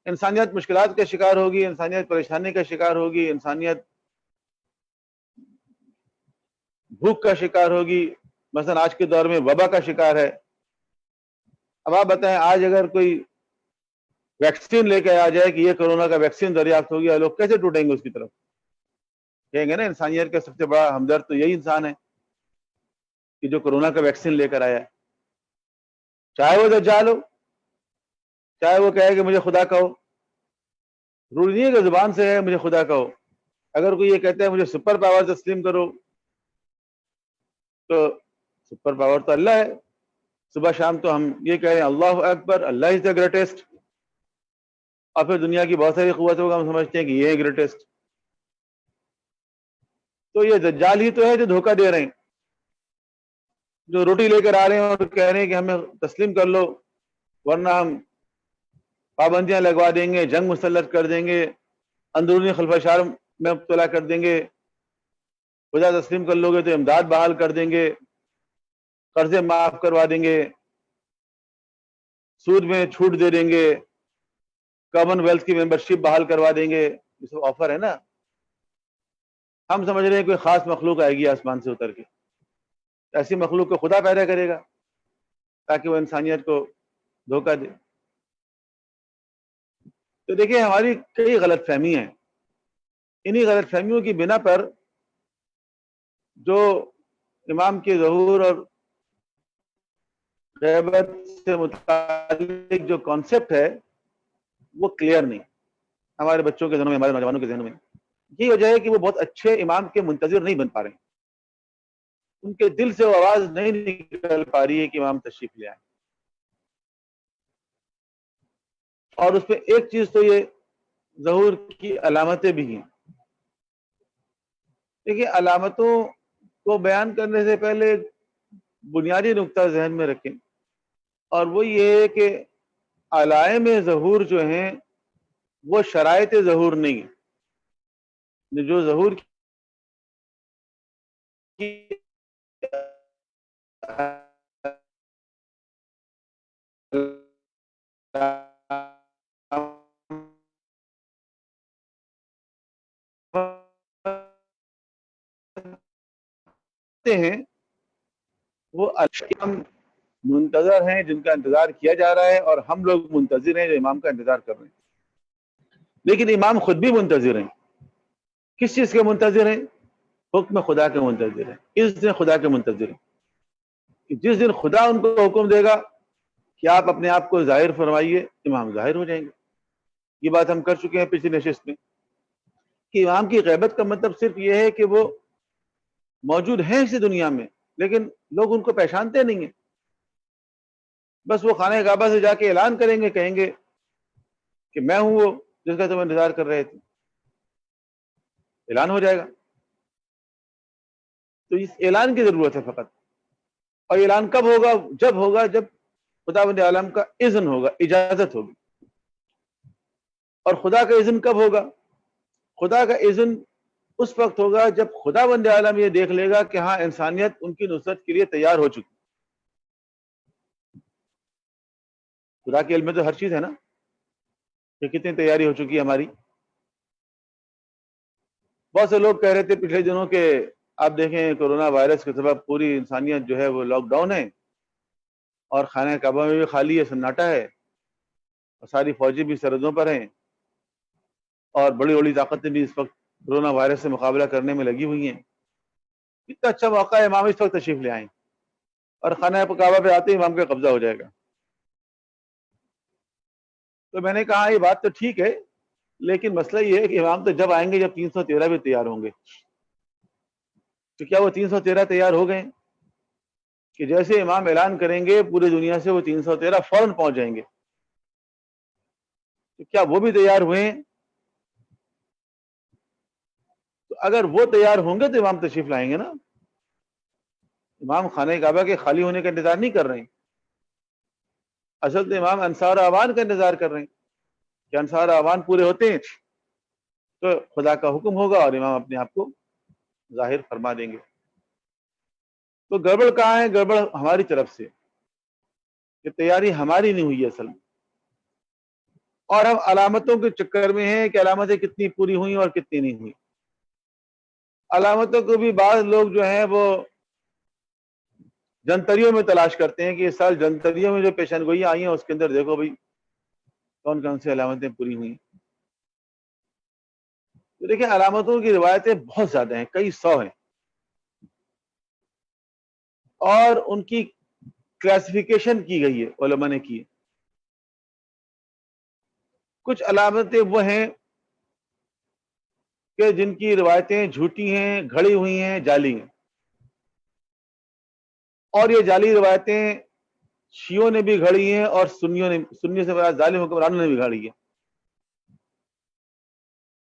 انسانیت مشکلات کا شکار ہوگی، انسانیت پریشانی کا شکار ہوگی، انسانیت بھوک کا شکار ہوگی، مثلا آج کے دور میں وبا کا شکار ہے. اب آپ بتائیں آج اگر کوئی ویکسین لے کے آ جائے کہ یہ کورونا کا ویکسین دریافت ہو گیا، لوگ کیسے ٹوٹیں گے اس کی طرف؟ کہیں گے نا انسانیت کا سب سے بڑا ہمدرد تو یہی انسان ہے کہ جو کورونا کا ویکسین لے کر آیا ہے، چاہے وہ دجال ہو، چاہے وہ کہے کہ مجھے خدا کہو. ضروری نہیں ہے کہ زبان سے ہے مجھے خدا کہو. اگر کوئی یہ کہتا ہے مجھے سپر پاور تسلیم کرو، تو سپر پاور تو اللہ ہے. صبح شام تو ہم یہ کہہ رہے ہیں اللہ اکبر، اللہ از دا گریٹسٹ، اور پھر دنیا کی بہت ساری قوتوں کا ہم سمجھتے ہیں کہ یہ ہے گریٹسٹ. تو یہ دجال ہی تو ہے جو دھوکہ دے رہے ہیں، جو روٹی لے کر آ رہے ہیں اور کہہ رہے ہیں کہ ہمیں تسلیم کر لو ورنہ ہم پابندیاں لگوا دیں گے، جنگ مسلط کر دیں گے، اندرونی خلفشار میں مبتلا کر دیں گے، خدا تسلیم کر لو گے تو امداد بحال کر دیں گے، قرضے معاف کروا دیں گے، سود میں چھوٹ دے دیں گے، کامن ویلتھ کی ممبرشپ بحال کروا دیں گے. یہ سب آفر ہے نا. ہم سمجھ رہے ہیں کوئی خاص مخلوق آئے گی آسمان سے اتر کے، ایسی مخلوق کو خدا پیدا کرے گا تاکہ وہ انسانیت کو دھوکہ دے. تو دیکھیں ہماری کئی غلط فہمی ہیں. انہی غلط فہمیوں کی بنا پر جو امام کے ظہور اور غیبت سے متعلق جو کانسیپٹ ہے وہ کلیئر نہیں ہمارے بچوں کے ذہنوں میں، ہمارے نوجوانوں کے ذہنوں میں. یہی وجہ ہے کہ وہ بہت اچھے امام کے منتظر نہیں بن پا رہے ہیں. ان کے دل سے وہ آواز نہیں نکل پا رہی ہے کہ امام تشریف لے آئیں. اور اس پہ ایک چیز تو یہ ظہور کی علامتیں بھی ہیں. دیکھیے علامتوں کو بیان کرنے سے پہلے بنیادی نقطہ ذہن میں رکھیں، اور وہ یہ ہے کہ علائم ظہور جو ہیں وہ شرائط ظہور نہیں ہیں. جو ظہور کی ہیں وہ ہم منتظر ہیں جن کا انتظار کیا جا رہا ہے، اور ہم لوگ منتظر ہیں جو امام کا انتظار کر رہے ہیں. لیکن امام خود بھی منتظر ہیں. کس چیز کے منتظر ہیں؟ حکم خدا کے منتظر ہیں. اس دن خدا کے منتظر ہیں کہ جس دن خدا ان کو حکم دے گا کہ آپ اپنے آپ کو ظاہر فرمائیے، امام ظاہر ہو جائیں گے. یہ بات ہم کر چکے ہیں پچھلی نشست میں کہ امام کی غیبت کا مطلب صرف یہ ہے کہ وہ موجود ہیں اسی دنیا میں، لیکن لوگ ان کو پہچانتے نہیں ہیں. بس وہ خانہ کعبہ سے جا کے اعلان کریں گے، کہیں گے کہ میں ہوں وہ جس کا تم انتظار کر رہے تھے. اعلان ہو جائے گا. تو اس اعلان کی ضرورت ہے فقط. اور اعلان کب ہوگا؟ جب ہوگا جب خداوند عالم کا اذن ہوگا، اجازت ہوگی. اور خدا کا اذن کب ہوگا؟ خدا کا اذن اس وقت ہوگا جب خداوند عالم یہ دیکھ لے گا کہ ہاں انسانیت ان کی نصرت کے لیے تیار ہو چکی. خدا کے علم میں تو ہر چیز ہے نا کہ کتنی تیاری ہو چکی ہے ہماری. بہت سے لوگ کہہ رہے تھے پچھلے دنوں کہ آپ دیکھیں کورونا وائرس کے سبب پوری انسانیت جو ہے وہ لاک ڈاؤن ہے، اور خانہ کعبہ میں بھی خالی ہے، سناٹا ہے، اور ساری فوجی بھی سرحدوں پر ہیں، اور بڑی بڑی طاقتیں بھی اس وقت کورونا وائرس سے مقابلہ کرنے میں لگی ہوئی ہیں. اتنا اچھا موقع ہے، امام اس وقت تشریف لے آئیں اور خانہ کعبہ پہ آتے ہی امام کا قبضہ ہو جائے گا. تو میں نے کہا یہ بات تو ٹھیک ہے، لیکن مسئلہ یہ ہے کہ امام تو جب آئیں گے جب 313 بھی تیار ہوں گے. تو کیا وہ 313 تیار ہو گئے کہ جیسے امام اعلان کریں گے پوری دنیا سے وہ 313 فوراً پہنچ جائیں گے؟ تو کیا وہ بھی تیار ہوئے ہیں؟ تو اگر وہ تیار ہوں گے تو امام تشریف لائیں گے نا. امام خانہ کعبہ کے خالی ہونے کا انتظار نہیں کر رہے ہیں. اصل تو امام انصار اعوان کا انتظار کر رہے ہیں کہ انصار اعوان پورے ہوتے ہیں تو خدا کا حکم ہوگا اور امام اپنے آپ کو ظاہر فرما دیں گے. تو گڑبڑ کہاں ہے؟ گڑبڑ ہماری طرف سے کہ تیاری ہماری نہیں ہوئی اصل میں. اور ہم علامتوں کے چکر میں ہیں کہ علامتیں کتنی پوری ہوئی اور کتنی نہیں ہوئی. علامتوں کو بھی بعض لوگ جو ہیں وہ جنتریوں میں تلاش کرتے ہیں کہ اس سال جنتریوں میں جو پیشن گوئیاں آئی ہیں اس کے اندر دیکھو بھائی کون کون سی علامتیں پوری ہوئی. تو دیکھیں علامتوں کی روایتیں بہت زیادہ ہیں, کئی سو ہیں, اور ان کی کلاسیفیکیشن کی گئی ہے, علماء نے کی ہے. کچھ علامتیں وہ ہیں کہ جن کی روایتیں جھوٹی ہیں, گھڑی ہوئی ہیں, جعلی ہیں, اور یہ جعلی روایتیں شیعوں نے بھی گھڑی ہیں اور سنیوں سے مراد ظالم حکمرانوں نے بھی گھڑی ہے.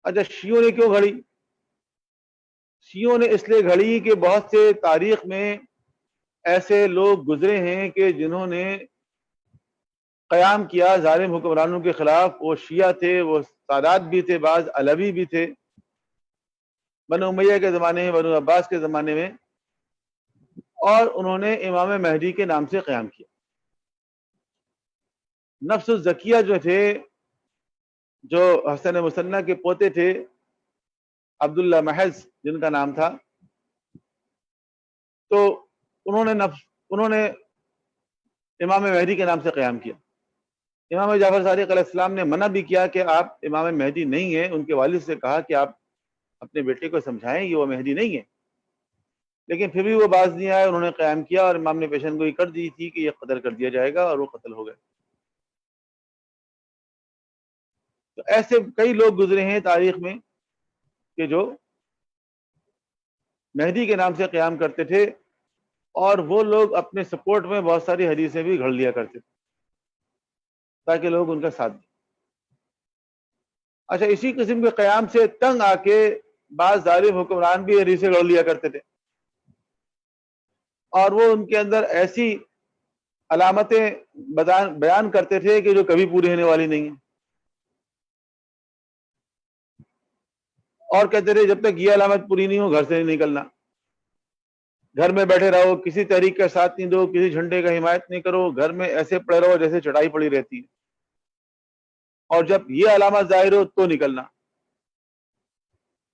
اچھا شیعوں نے کیوں گھڑی؟ شیعوں نے اس لیے گھڑی کہ بہت سے تاریخ میں ایسے لوگ گزرے ہیں کہ جنہوں نے قیام کیا ظالم حکمرانوں کے خلاف. وہ شیعہ تھے, وہ سادات بھی تھے, بعض علوی بھی تھے, بنو امیہ کے زمانے میں, بنو عباس کے زمانے میں, اور انہوں نے امام مہدی کے نام سے قیام کیا. نفس الزکیہ جو تھے, جو حسن مثنیٰ کے پوتے تھے, عبداللہ محض جن کا نام تھا, تو انہوں نے امام مہدی کے نام سے قیام کیا. امام جعفر صادق علیہ السلام نے منع بھی کیا کہ آپ امام مہدی نہیں ہیں. ان کے والد سے کہا کہ آپ اپنے بیٹے کو سمجھائیں یہ وہ مہدی نہیں ہے, لیکن پھر بھی وہ باز نہیں آئے. انہوں نے قیام کیا اور امام نے پیشن گوئی کر دی تھی کہ یہ قتل کر دیا جائے گا, اور وہ قتل ہو گئے. تو ایسے کئی لوگ گزرے ہیں تاریخ میں کہ جو مہدی کے نام سے قیام کرتے تھے, اور وہ لوگ اپنے سپورٹ میں بہت ساری حدیثیں بھی گھڑ لیا کرتے تھے تاکہ لوگ ان کا ساتھ دیں. اچھا اسی قسم کے قیام سے تنگ آ کے بعض ظالم حکمران بھی حدیثیں گھڑ لیا کرتے تھے, اور وہ ان کے اندر ایسی علامتیں بیان کرتے تھے کہ جو کبھی پوری ہونے والی نہیں ہیں, اور کہتے تھے جب تک یہ علامت پوری نہیں ہو گھر سے نہیں نکلنا, گھر میں بیٹھے رہو, کسی تحریک کا ساتھ نہیں دو, کسی جھنڈے کا حمایت نہیں کرو, گھر میں ایسے پڑے رہو جیسے چٹائی پڑی رہتی ہے, اور جب یہ علامت ظاہر ہو تو نکلنا.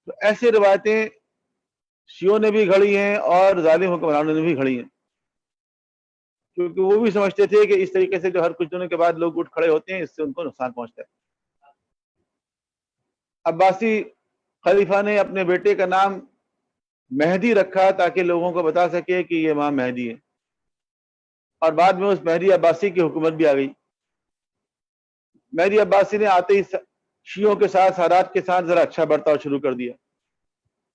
تو ایسی روایتیں شیعوں نے بھی گھڑی ہیں اور ظالم حکمرانوں نے بھی گھڑی ہیں, کیونکہ وہ بھی سمجھتے تھے کہ اس طریقے سے جو ہر کچھ دنوں کے بعد لوگ اٹھ کھڑے ہوتے ہیں اس سے ان کو نقصان پہنچتا ہے. عباسی خلیفہ نے اپنے بیٹے کا نام مہدی رکھا تاکہ لوگوں کو بتا سکے کہ یہ امام مہدی ہے, اور بعد میں اس مہدی عباسی کی حکومت بھی آ گئی. مہدی عباسی نے آتے ہی شیعوں کے ساتھ, سادات کے ساتھ ذرا اچھا برتاؤ شروع کر دیا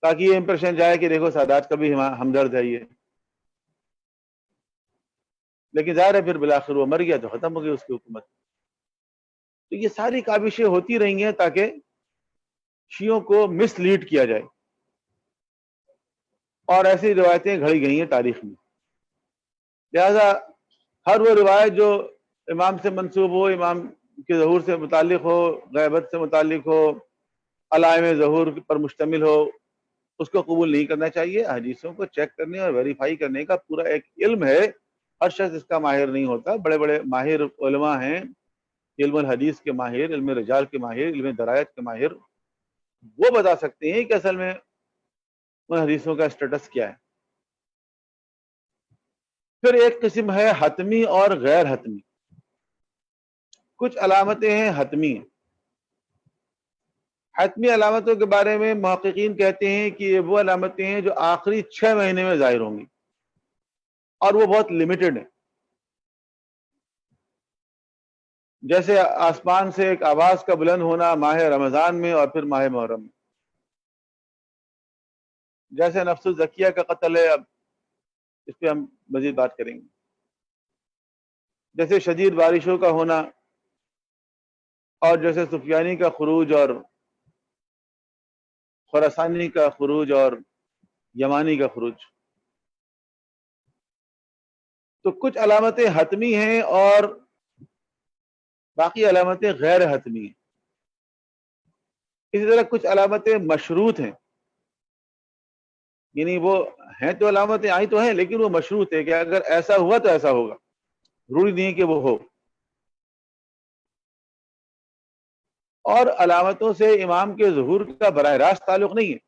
تاکہ یہ امپریشن جائے کہ دیکھو سادات کا بھی ہمدرد ہے یہ. لیکن ظاہر ہے پھر بالآخر وہ مر گیا تو ختم ہو گئی اس کی حکومت. تو یہ ساری کاوشیں ہوتی رہی ہیں تاکہ شیعوں کو مس لیڈ کیا جائے, اور ایسی روایتیں گھڑی گئی ہیں تاریخ میں. لہذا ہر وہ روایت جو امام سے منسوب ہو, امام کے ظہور سے متعلق ہو, غیبت سے متعلق ہو, علائم ظہور پر مشتمل ہو, اس کو قبول نہیں کرنا چاہیے. حدیثوں کو چیک کرنے اور ویریفائی کرنے کا پورا ایک علم ہے, ہر شخص اس کا ماہر نہیں ہوتا. بڑے بڑے ماہر علماء ہیں, علم الحدیث کے ماہر, علم رجال کے ماہر, علم درایت کے ماہر, وہ بتا سکتے ہیں کہ اصل میں ان حدیثوں کا اسٹیٹس کیا ہے. پھر ایک قسم ہے حتمی اور غیر حتمی. کچھ علامتیں ہیں حتمی. حتمی علامتوں کے بارے میں محققین کہتے ہیں کہ یہ وہ علامتیں ہیں جو آخری 6 مہینے میں ظاہر ہوں گی, اور وہ بہت لمیٹڈ ہیں. جیسے آسمان سے ایک آواز کا بلند ہونا ماہ رمضان میں اور پھر ماہ محرم میں, جیسے نفس الزکیہ کا قتل ہے, اب اس پہ ہم مزید بات کریں گے. جیسے شدید بارشوں کا ہونا, اور جیسے سفیانی کا خروج اور خراسانی کا خروج اور یمانی کا خروج. تو کچھ علامتیں حتمی ہیں اور باقی علامتیں غیر حتمی ہیں. اسی طرح کچھ علامتیں مشروط ہیں, یعنی وہ ہیں تو علامتیں آئی تو ہیں لیکن وہ مشروط ہے کہ اگر ایسا ہوا تو ایسا ہوگا, ضروری نہیں کہ وہ ہو. اور علامتوں سے امام کے ظہور کا براہ راست تعلق نہیں ہے.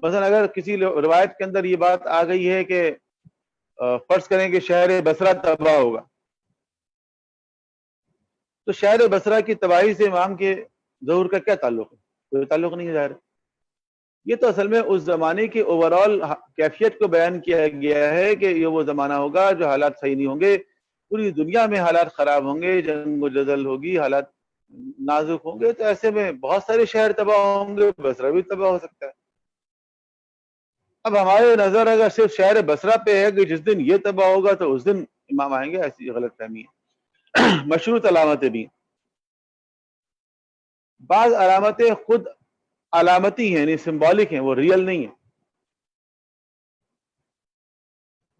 مثلا اگر کسی روایت کے اندر یہ بات آ گئی ہے کہ فرض کریں کہ شہر بصرہ تباہ ہوگا، تو شہر بصرہ کی تباہی سے امام کے ظہور کا کیا تعلق ہے؟ کوئی تعلق نہیں ہے ظاہر. یہ تو اصل میں اس زمانے کی اوور آل کیفیت کو بیان کیا گیا ہے کہ یہ وہ زمانہ ہوگا جو حالات صحیح نہیں ہوں گے، پوری دنیا میں حالات خراب ہوں گے، جنگ و جدل ہوگی، حالات نازک ہوں گے، تو ایسے میں بہت سارے شہر تباہ ہوں گے، بصرہ بھی تباہ ہو سکتا ہے. اب ہمارے نظر اگر صرف شہر بصرہ پہ ہے کہ جس دن یہ تباہ ہوگا تو اس دن امام آئیں گے، ایسی غلط فہمی ہے. مشروط علامتیں بھی، بعض علامتیں خود علامتی ہیں، یعنی سمبولک ہیں، وہ ریئل نہیں ہیں.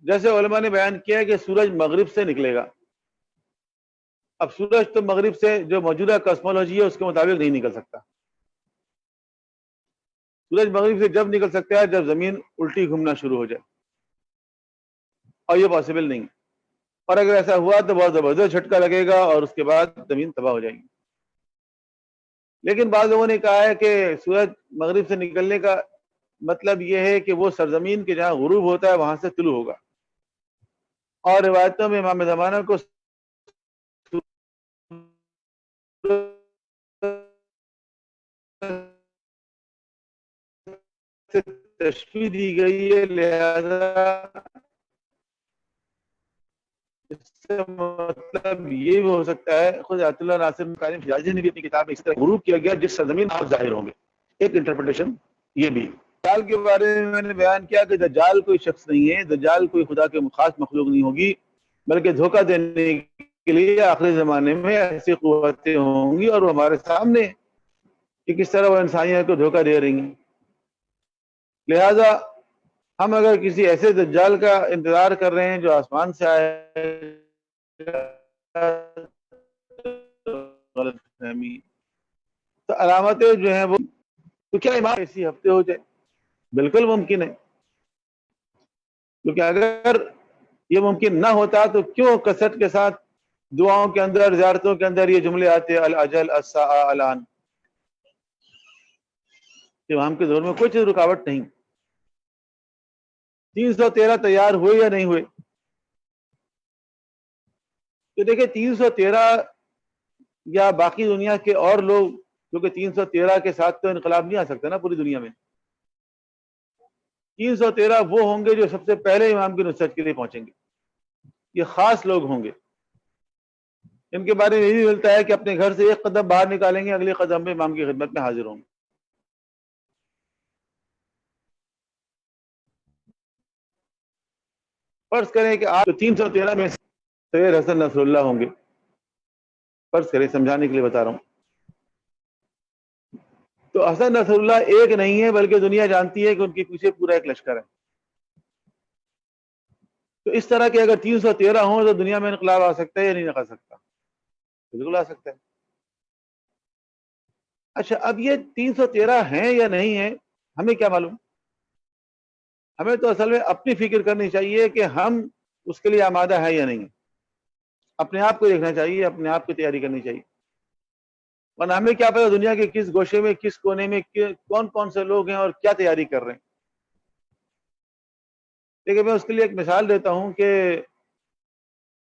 جیسے علماء نے بیان کیا ہے کہ سورج مغرب سے نکلے گا. اب سورج تو مغرب سے جو موجودہ کاسمولوجی ہے اس کے مطابق نہیں نکل سکتا. سورج مغرب سے جب نکل سکتا ہے جب زمین الٹی گھومنا شروع ہو جائے، اور یہ پاسبل نہیں. اور اگر ایسا ہوا تو بہت زبردست جھٹکا لگے گا اور اس کے بعد زمین تباہ ہو جائے گی. لیکن بعض لوگوں نے کہا ہے کہ سورج مغرب سے نکلنے کا مطلب یہ ہے کہ وہ سرزمین کے جہاں غروب ہوتا ہے وہاں سے طلوع ہوگا. اور روایتوں میں امام زمانہ کو تشبیہ دی گئی ہے، لہذا اس سے مطلب یہ بھی ہو سکتا ہے، خود آیت اللہ ناصر قائم حجازی نے بھی اپنی کتاب میں اس طرح غروب کیا گیا جس سرزمین آپ ظاہر ہوں گے. ایک انٹرپریٹیشن یہ بھی. دجال کے بارے میں نے بیان کیا کہ دجال کوئی شخص نہیں ہے، دجال کوئی خدا کے خاص مخلوق نہیں ہوگی، بلکہ دھوکہ دینے کے لیے آخری زمانے میں ایسی قوتیں ہوں گی اور وہ ہمارے سامنے کہ کس طرح وہ انسانیت کو دھوکہ دے رہی ہیں. لہذا ہم اگر کسی ایسے دجال کا انتظار کر رہے ہیں جو آسمان سے آئے، غلط فہمی. تو علامتیں جو ہیں وہ تو کیا امام اسی ہفتے ہو جائے؟ بالکل ممکن ہے، کیونکہ اگر یہ ممکن نہ ہوتا تو کیوں کثرت کے ساتھ دعاؤں کے اندر، زیارتوں کے اندر یہ جملے آتے الاجل الساعہ الان. امام کے دور میں کوئی چیز رکاوٹ نہیں. 313 تیار ہوئے یا نہیں ہوئے؟ تو دیکھیں 313 یا باقی دنیا کے اور لوگ، کیونکہ 313 کے ساتھ تو انقلاب نہیں آ سکتا نا پوری دنیا میں. 313 وہ ہوں گے جو سب سے پہلے امام کی نصرت کے لیے پہنچیں گے. یہ خاص لوگ ہوں گے، ان کے بارے میں یہ بھی ملتا ہے کہ اپنے گھر سے ایک قدم باہر نکالیں گے، اگلے قدم میں امام کی خدمت میں حاضر ہوں گے. فرض کریں کہ آپ 313 میں سید حسن نصر اللہ ہوں گے، فرض کریں، سمجھانے کے لیے بتا رہا ہوں. تو حسن نصر اللہ ایک نہیں ہے، بلکہ دنیا جانتی ہے کہ ان کے پیچھے پورا ایک لشکر ہے. تو اس طرح کے اگر 313 ہوں تو دنیا میں انقلاب آ سکتا ہے یا نہیں آ سکتا؟ بالکل آ سکتا ہے. اچھا، اب یہ 313 ہیں یا نہیں ہیں ہمیں کیا معلوم؟ ہمیں تو اصل میں اپنی فکر کرنی چاہیے کہ ہم اس کے لیے آمادہ ہیں یا نہیں. اپنے آپ کو دیکھنا چاہیے، اپنے آپ کی تیاری کرنی چاہیے. ورنہ ہمیں کیا پتا دنیا کے کس گوشے میں، کس کونے میں کون کون سے لوگ ہیں اور کیا تیاری کر رہے ہیں. لیکن میں اس کے لیے ایک مثال دیتا ہوں کہ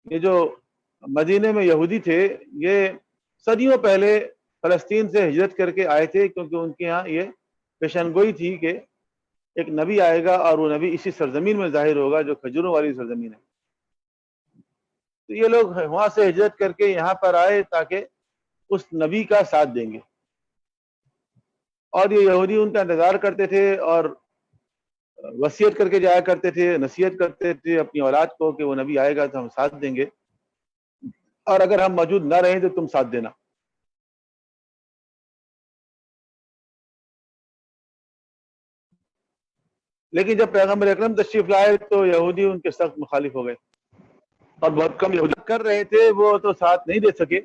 یہ جو مدینے میں یہودی تھے، یہ صدیوں پہلے فلسطین سے ہجرت کر کے آئے تھے، کیونکہ ان کے ہاں یہ پیشن گوئی تھی کہ ایک نبی آئے گا اور وہ نبی اسی سرزمین میں ظاہر ہوگا جو کھجوروں والی سرزمین ہے. تو یہ لوگ وہاں سے ہجرت کر کے یہاں پر آئے تاکہ اس نبی کا ساتھ دیں گے، اور یہ یہودی ان کا انتظار کرتے تھے اور وصیت کر کے جایا کرتے تھے، نصیحت کرتے تھے اپنی اولاد کو کہ وہ نبی آئے گا تو ہم ساتھ دیں گے، اور اگر ہم موجود نہ رہیں تو تم ساتھ دینا. لیکن جب پیغمبر اکرم تشریف لائے تو یہودی ان کے سخت مخالف ہو گئے، اور بہت کم یہودی کر رہے تھے وہ تو ساتھ نہیں دے سکے.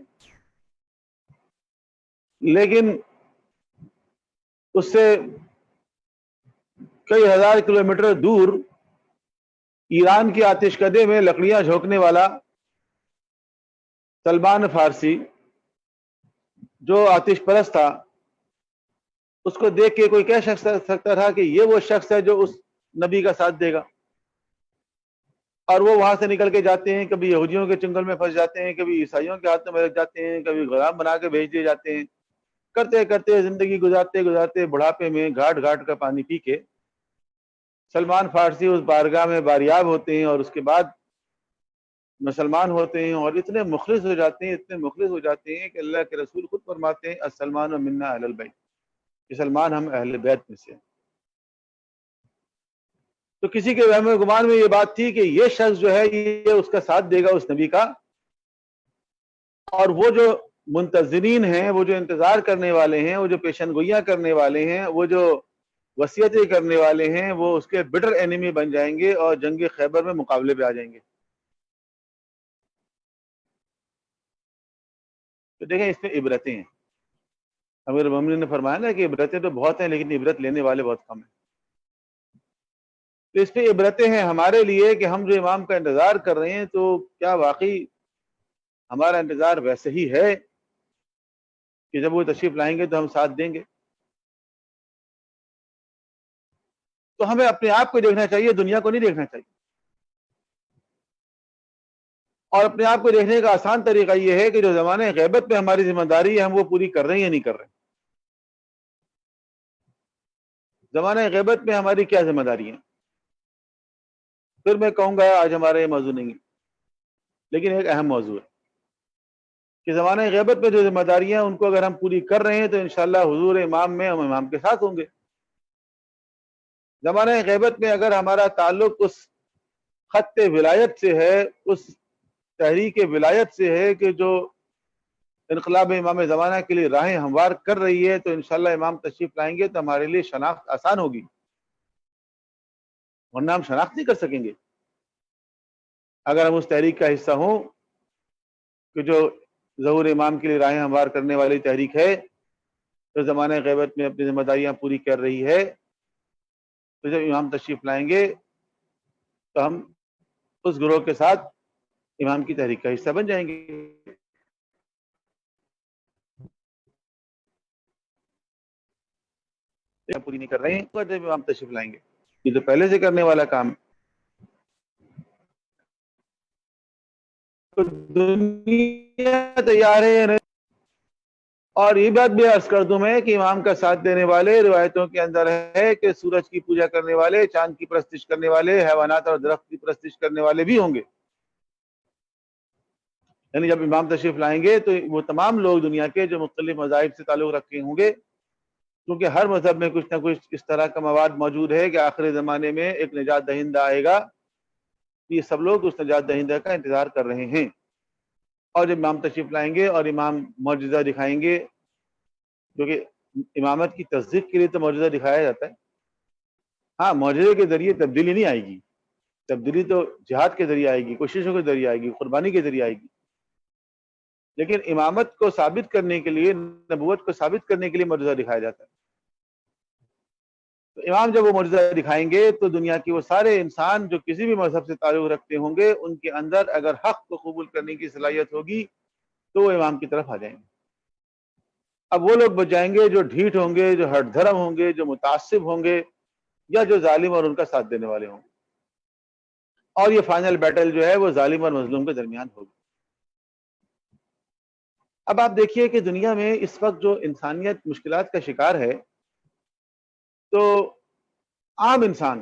لیکن اس سے کئی ہزار کلومیٹر دور ایران کی آتش کدے میں لکڑیاں جھونکنے والا سلمان فارسی جو آتش پرست تھا اس کو دیکھ کے کوئی کہہ سکتا تھا کہ یہ وہ شخص ہے جو اس نبی کا ساتھ دے گا؟ اور وہ وہاں سے نکل کے جاتے ہیں، کبھی یہودیوں کے چنگل میں پھنس جاتے ہیں، کبھی عیسائیوں کے ہاتھ میں لگ جاتے ہیں، کبھی غلام بنا کے بھیج دیے جاتے ہیں، کرتے کرتے زندگی گزارتے گزارتے بڑھاپے میں گھاٹ گھاٹ کا پانی پی کے سلمان فارسی اس بارگاہ میں باریاب ہوتے ہیں، اور اس کے بعد مسلمان ہوتے ہیں، اور اتنے مخلص ہو جاتے ہیں، اتنے مخلص ہو جاتے ہیں کہ اللہ کے رسول خود فرماتے ہیں السلمان و منا اہل البیت، کہ سلمان ہم اہل بیت میں سے ہیں۔ تو کسی کے وہم و گمان میں یہ بات تھی کہ یہ شخص جو ہے یہ اس کا ساتھ دے گا اس نبی کا، اور وہ جو منتظرین ہیں، وہ جو انتظار کرنے والے ہیں، وہ جو پیشن گوئیاں کرنے والے ہیں، وہ جو وصیتیں کرنے والے ہیں، وہ اس کے بٹر اینیمی بن جائیں گے اور جنگ خیبر میں مقابلے پہ آ جائیں گے۔ تو دیکھیں اس میں عبرتیں ہیں۔ امیر المومنین نے فرمایا نا کہ عبرتیں تو بہت ہیں لیکن عبرت لینے والے بہت کم ہیں۔ تو اس پہ عبرتیں ہیں ہمارے لیے کہ ہم جو امام کا انتظار کر رہے ہیں تو کیا واقعی ہمارا انتظار ویسے ہی ہے کہ جب وہ تشریف لائیں گے تو ہم ساتھ دیں گے؟ تو ہمیں اپنے آپ کو دیکھنا چاہیے، دنیا کو نہیں دیکھنا چاہیے۔ اور اپنے آپ کو دیکھنے کا آسان طریقہ یہ ہے کہ جو زمانے غیبت میں ہماری ذمہ داری ہے ہم وہ پوری کر رہے ہیں یا نہیں کر رہے ہیں۔ زمانہ غیبت میں ہماری کیا ذمہ داری ہے؟ پھر میں کہوں گا آج ہمارا یہ موضوع نہیں ہے، لیکن ایک اہم موضوع ہے کہ زمانہ غیبت میں جو ذمہ داریاں ان کو اگر ہم پوری کر رہے ہیں تو انشاءاللہ حضور امام میں ہم امام کے ساتھ ہوں گے۔ زمانہ غیبت میں اگر ہمارا تعلق اس خط ولایت سے ہے، اس تحریک ولایت سے ہے کہ جو انقلاب امام زمانہ کے لیے راہیں ہموار کر رہی ہے، تو انشاءاللہ امام تشریف لائیں گے تو ہمارے لیے شناخت آسان ہوگی، ورنہ ہم شناخت نہیں کر سکیں گے اگر ہم اس تحریک کا حصہ ہوں کہ جو ظہور امام کے لیے راہیں ہموار کرنے والی تحریک ہے، تو زمانہ غیبت میں اپنی ذمہ داریاں پوری کر رہی ہے۔ تو جب امام تشریف لائیں گے تو ہم اس گروہ کے ساتھ امام کی تحریک کا حصہ بن جائیں گے۔ پوری نہیں کر رہے ہیں تو جب امام تشریف لائیں گے، یہ تو پہلے سے کرنے والا کام ہے۔ تو دنیا تیار ہے، اور یہ بات بھی عرض کر دوں میں کہ امام کا ساتھ دینے والے روایتوں کے اندر ہے کہ سورج کی پوجا کرنے والے، چاند کی پرستش کرنے والے، حیوانات اور درخت کی پرستش کرنے والے بھی ہوں گے۔ یعنی جب امام تشریف لائیں گے تو وہ تمام لوگ دنیا کے جو مختلف مذاہب سے تعلق رکھتے ہوں گے، کیونکہ ہر مذہب میں کچھ نہ کچھ اس طرح کا مواد موجود ہے کہ آخر زمانے میں ایک نجات دہندہ آئے گا، یہ سب لوگ اس نجات دہندہ کا انتظار کر رہے ہیں۔ اور جب امام تشریف لائیں گے اور امام معجزہ دکھائیں گے، کیونکہ امامت کی تصدیق کے لیے تو معجزہ دکھایا جاتا ہے، ہاں معجزے کے ذریعے تبدیلی نہیں آئے گی، تبدیلی تو جہاد کے ذریعے آئے گی، کوششوں کے ذریعے آئے گی، قربانی کے ذریعے آئے گی، لیکن امامت کو ثابت کرنے کے لیے، نبوت کو ثابت کرنے کے لیے معجزہ دکھایا جاتا ہے۔ تو امام جب وہ معجزہ دکھائیں گے تو دنیا کے وہ سارے انسان جو کسی بھی مذہب سے تعلق رکھتے ہوں گے، ان کے اندر اگر حق کو قبول کرنے کی صلاحیت ہوگی تو وہ امام کی طرف آ جائیں گے۔ اب وہ لوگ بچ جائیں گے جو ڈھیٹ ہوں گے، جو ہٹ دھرم ہوں گے، جو متعصب ہوں گے، یا جو ظالم اور ان کا ساتھ دینے والے ہوں گے، اور یہ فائنل بیٹل جو ہے وہ ظالم اور مظلوم کے درمیان ہوگی۔ اب آپ دیکھیے کہ دنیا میں اس وقت جو انسانیت مشکلات کا شکار ہے، تو عام انسان،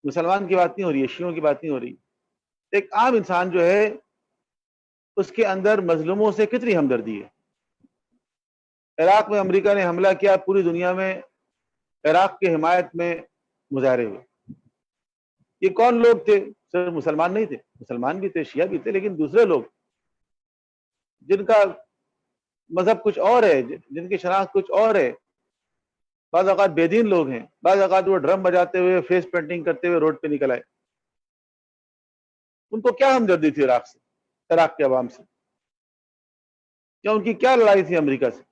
مسلمان کی بات نہیں ہو رہی ہے، شیعوں کی بات نہیں ہو رہی، ایک عام انسان جو ہے اس کے اندر مظلوموں سے کتنی ہمدردی ہے۔ عراق میں امریکہ نے حملہ کیا، پوری دنیا میں عراق کی حمایت میں مظاہرے ہوئے۔ یہ کون لوگ تھے؟ صرف مسلمان نہیں تھے، مسلمان بھی تھے، شیعہ بھی تھے، لیکن دوسرے لوگ جن کا مذہب کچھ اور ہے، جن کی شناخت کچھ اور ہے، بعض اوقات بے دین لوگ ہیں، بعض اوقات وہ ڈرم بجاتے ہوئے، فیس پینٹنگ کرتے ہوئے روڈ پہ نکل آئے۔ ان کو کیا ہمدردی تھی عراق سے، عراق کے عوام سے؟ کیا ان کی کیا لڑائی تھی امریکہ سے؟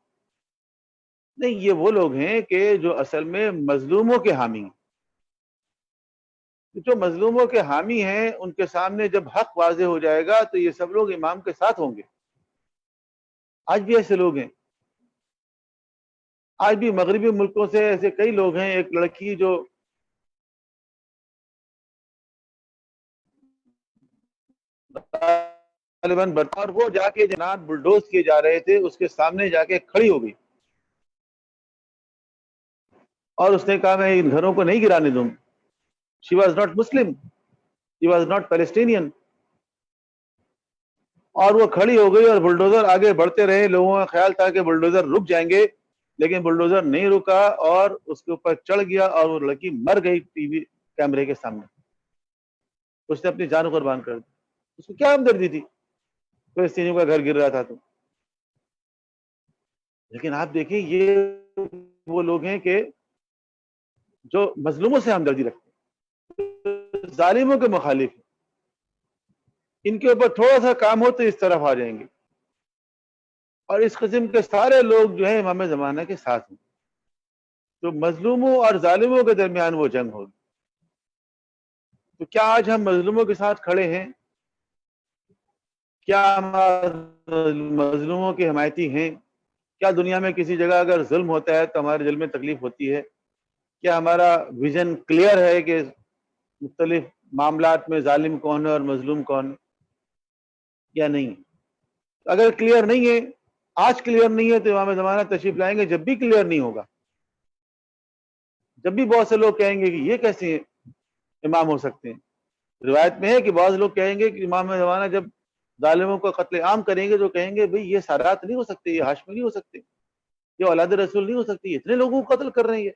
نہیں، یہ وہ لوگ ہیں کہ جو اصل میں مظلوموں کے حامی ہیں۔ جو مظلوموں کے حامی ہیں ان کے سامنے جب حق واضح ہو جائے گا تو یہ سب لوگ امام کے ساتھ ہوں گے۔ آج بھی ایسے لوگ ہیں آج بھی مغربی ملکوں سے ایسے کئی لوگ ہیں. ایک لڑکی جو طالبان اور وہ جا کے جناب بلڈوز کیے جا رہے تھے, اس کے سامنے جا کے کھڑی ہو گئی اور اس نے کہا میں ان گھروں کو نہیں گرانے دوں. She was not Muslim, she was not Palestinian. اور وہ کھڑی ہو گئی اور بلڈوزر آگے بڑھتے رہے. لوگوں کا خیال تھا کہ بلڈوزر رک جائیں گے, لیکن بلڈوزر نہیں رکا اور اس کے اوپر چڑھ گیا اور وہ لڑکی مر گئی ٹی وی کیمرے کے سامنے. اس نے اپنی جان قربان کر دی. اس کو کیا ہمدردی تھی فلسطینیوں کا گھر گر رہا تھا تو. لیکن آپ دیکھیں یہ وہ لوگ ہیں کہ جو مظلوموں سے ہمدردی رکھتے ہیں, ظالموں کے مخالف ہیں. ان کے اوپر تھوڑا سا کام ہو تو اس طرف آ جائیں گے. اور اس قسم کے سارے لوگ جو ہیں امام زمانہ کے ساتھ ہیں. تو مظلوموں اور ظالموں کے درمیان وہ جنگ ہوگی. تو کیا آج ہم مظلوموں کے ساتھ کھڑے ہیں؟ کیا ہم مظلوموں کے حمایتی ہیں؟ کیا دنیا میں کسی جگہ اگر ظلم ہوتا ہے تو ہمارے دل میں تکلیف ہوتی ہے؟ کیا ہمارا ویژن کلیئر ہے کہ مختلف معاملات میں ظالم کون ہے اور مظلوم کون ہے یا نہیں؟ اگر کلیئر نہیں ہے, آج کلیئر نہیں ہے, تو امام زمانہ تشریف لائیں گے جب بھی کلیئر نہیں ہوگا. جب بھی بہت سے لوگ کہیں گے کہ یہ کیسے امام ہو سکتے ہیں. روایت میں ہے کہ بعض لوگ کہیں گے کہ امام زمانہ جب ظالموں کو قتل عام کریں گے تو کہیں گے بھئی یہ سادات نہیں ہو سکتے, یہ ہاشمی نہیں ہو سکتے, یہ اولاد رسول نہیں ہو سکتی, اتنے لوگوں کو قتل کر رہے ہیں.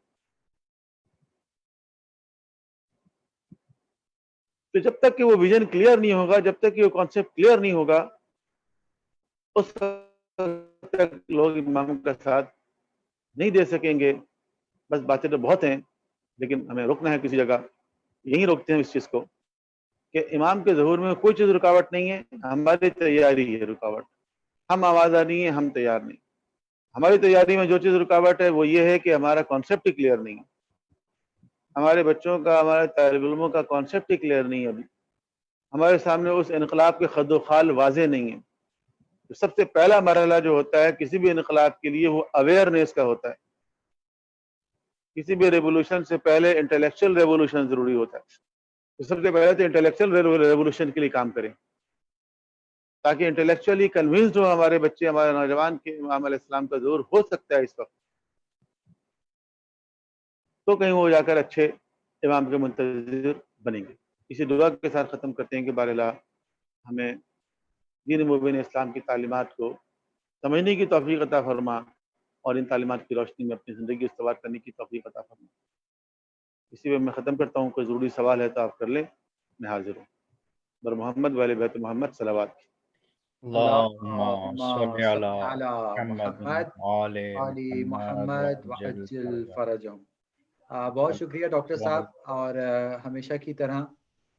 تو جب تک کہ وہ ویژن کلیئر نہیں ہوگا, جب تک کہ وہ کانسیپٹ کلیئر نہیں ہوگا, اس تک لوگ امام کا ساتھ نہیں دے سکیں گے. بس باتیں تو بہت ہیں لیکن ہمیں رکنا ہے کسی جگہ. یہیں روکتے ہیں اس چیز کو کہ امام کے ظہور میں کوئی چیز رکاوٹ نہیں ہے, ہماری تیاری ہے رکاوٹ. ہم آوازہ نہیں ہیں, ہم تیار نہیں. ہماری تیاری میں جو چیز رکاوٹ ہے وہ یہ ہے کہ ہمارا کانسیپٹ ہی کلیئر نہیں ہے. ہمارے بچوں کا, ہمارے طالب علموں کا کانسیپٹ ہی کلیئر نہیں ہے. ابھی ہمارے سامنے اس انقلاب کے خد و خال واضح نہیں ہے. تو سب سے پہلا مرحلہ جو ہوتا ہے کسی بھی انقلاب کے لیے وہ اویئرنیس کا ہوتا ہے. کسی بھی ریولوشن سے پہلے انٹلیکچل ریولوشن ضروری ہوتا ہے. تو سب سے پہلے تو انٹلیکچل ریولوشن کے لیے کام کریں تاکہ انٹلیکچولی کنونسڈ ہو ہمارے بچے, ہمارے نوجوان کہ امام علیہ السلام کا ظہور ہو سکتا ہے اس وقت, تو کہیں وہ جا کر اچھے امام کے منتظر بنیں گے. اسی دعا کے ساتھ ختم کرتے ہیں کہ بار اللہ ہمیں دین مبین اسلام کی تعلیمات کو سمجھنے کی توفیق عطا فرما اور ان تعلیمات کی روشنی میں اپنی زندگی استوار کرنے کی توفیق عطا فرما. اسی میں خاتم کرتا ہوں. کوئی ضروری سوال ہے تو آپ کر لیں, میں حاضر ہوں. بر محمد والے بیت محمد صلوات. اللهم صل صل على على محمد محمد وآل آل محمد محمد وعجل وعجل فرجهم. فرجهم. بہت شکریہ ڈاکٹر صاحب, اور ہمیشہ کی طرح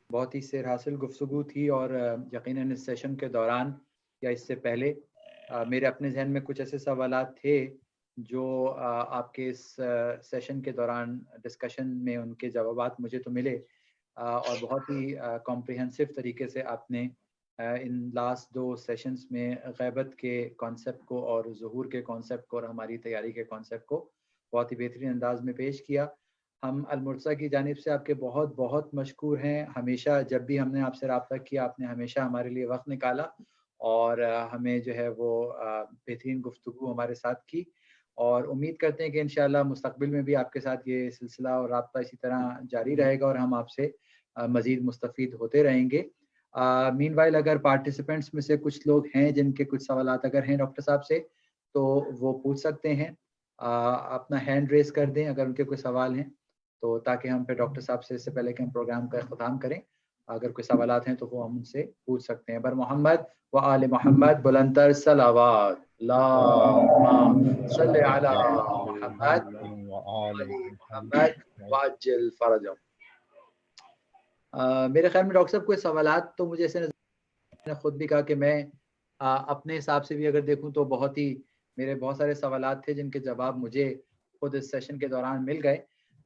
بہت ہی سیر حاصل گفتگو تھی. اور یقیناً اس سیشن کے دوران یا اس سے پہلے میرے اپنے ذہن میں کچھ ایسے سوالات تھے جو آپ کے اس سیشن کے دوران ڈسکشن میں ان کے جوابات مجھے تو ملے, اور بہت ہی کمپریہنسو طریقے سے آپ نے ان لاسٹ 2 سیشنز میں غیبت کے کانسیپٹ کو اور ظہور کے کانسیپٹ کو اور ہماری تیاری کے کانسیپٹ کو بہت ہی بہترین انداز میں پیش کیا. ہم المرتضیٰ کی جانب سے آپ کے بہت بہت مشکور ہیں. ہمیشہ جب بھی ہم نے آپ سے رابطہ کیا آپ نے ہمیشہ ہمارے لیے وقت نکالا اور ہمیں جو ہے وہ بہترین گفتگو ہمارے ساتھ کی, اور امید کرتے ہیں کہ انشاءاللہ مستقبل میں بھی آپ کے ساتھ یہ سلسلہ اور رابطہ اسی طرح جاری رہے گا اور ہم آپ سے مزید مستفید ہوتے رہیں گے. مین وائل اگر پارٹیسپینٹس میں سے کچھ لوگ ہیں جن کے کچھ سوالات اگر ہیں ڈاکٹر صاحب سے تو وہ پوچھ سکتے ہیں. اپنا ہینڈ ریز کر دیں اگر ان کے کوئی سوال ہیں, تو تاکہ ہم پھر ڈاکٹر صاحب سے اس سے پہلے کہ ہم پروگرام کا اختتام کریں اگر کوئی سوالات ہیں تو وہ ہم ان سے پوچھ سکتے ہیں. بر محمد و آل محمد بلندر صلوات. اللہم صلی علی محمد وآل محمد وعجل فرجهم. میرے خیال میں ڈاکٹر صاحب کوئی سوالات تو مجھے ایسے نے خود بھی کہا کہ میں اپنے حساب سے بھی اگر دیکھوں تو بہت ہی میرے بہت سارے سوالات تھے جن کے جواب مجھے خود اس سیشن کے دوران مل گئے.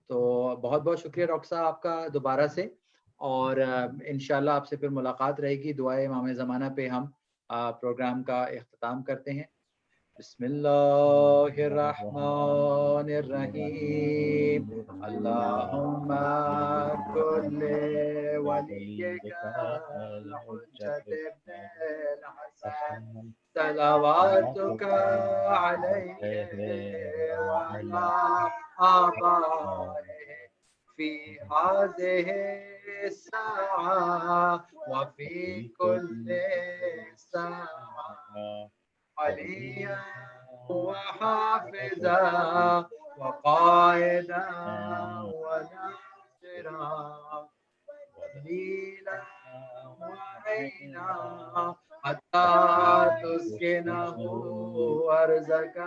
تو بہت بہت شکریہ ڈاکٹر صاحب آپ کا دوبارہ سے, اور انشاءاللہ آپ سے پھر ملاقات رہے گی. دعائے امام زمانہ پہ ہم پروگرام کا اختتام کرتے ہیں. بسم الله الرحمن الرحيم اللهم كل وليك الحجة ابن الحسن صلواتك عليه وعلى آبائه في هذه الساعة وفي كل ساعة عليا وحافظا وقائدا وناصرا ودليلا وعينا حتى تسكنه أرزقك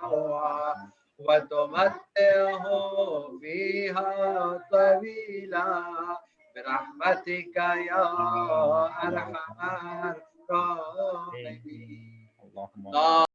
طوعا وتمتعه فيها طويلا برحمتك يا أرحم الراحمين.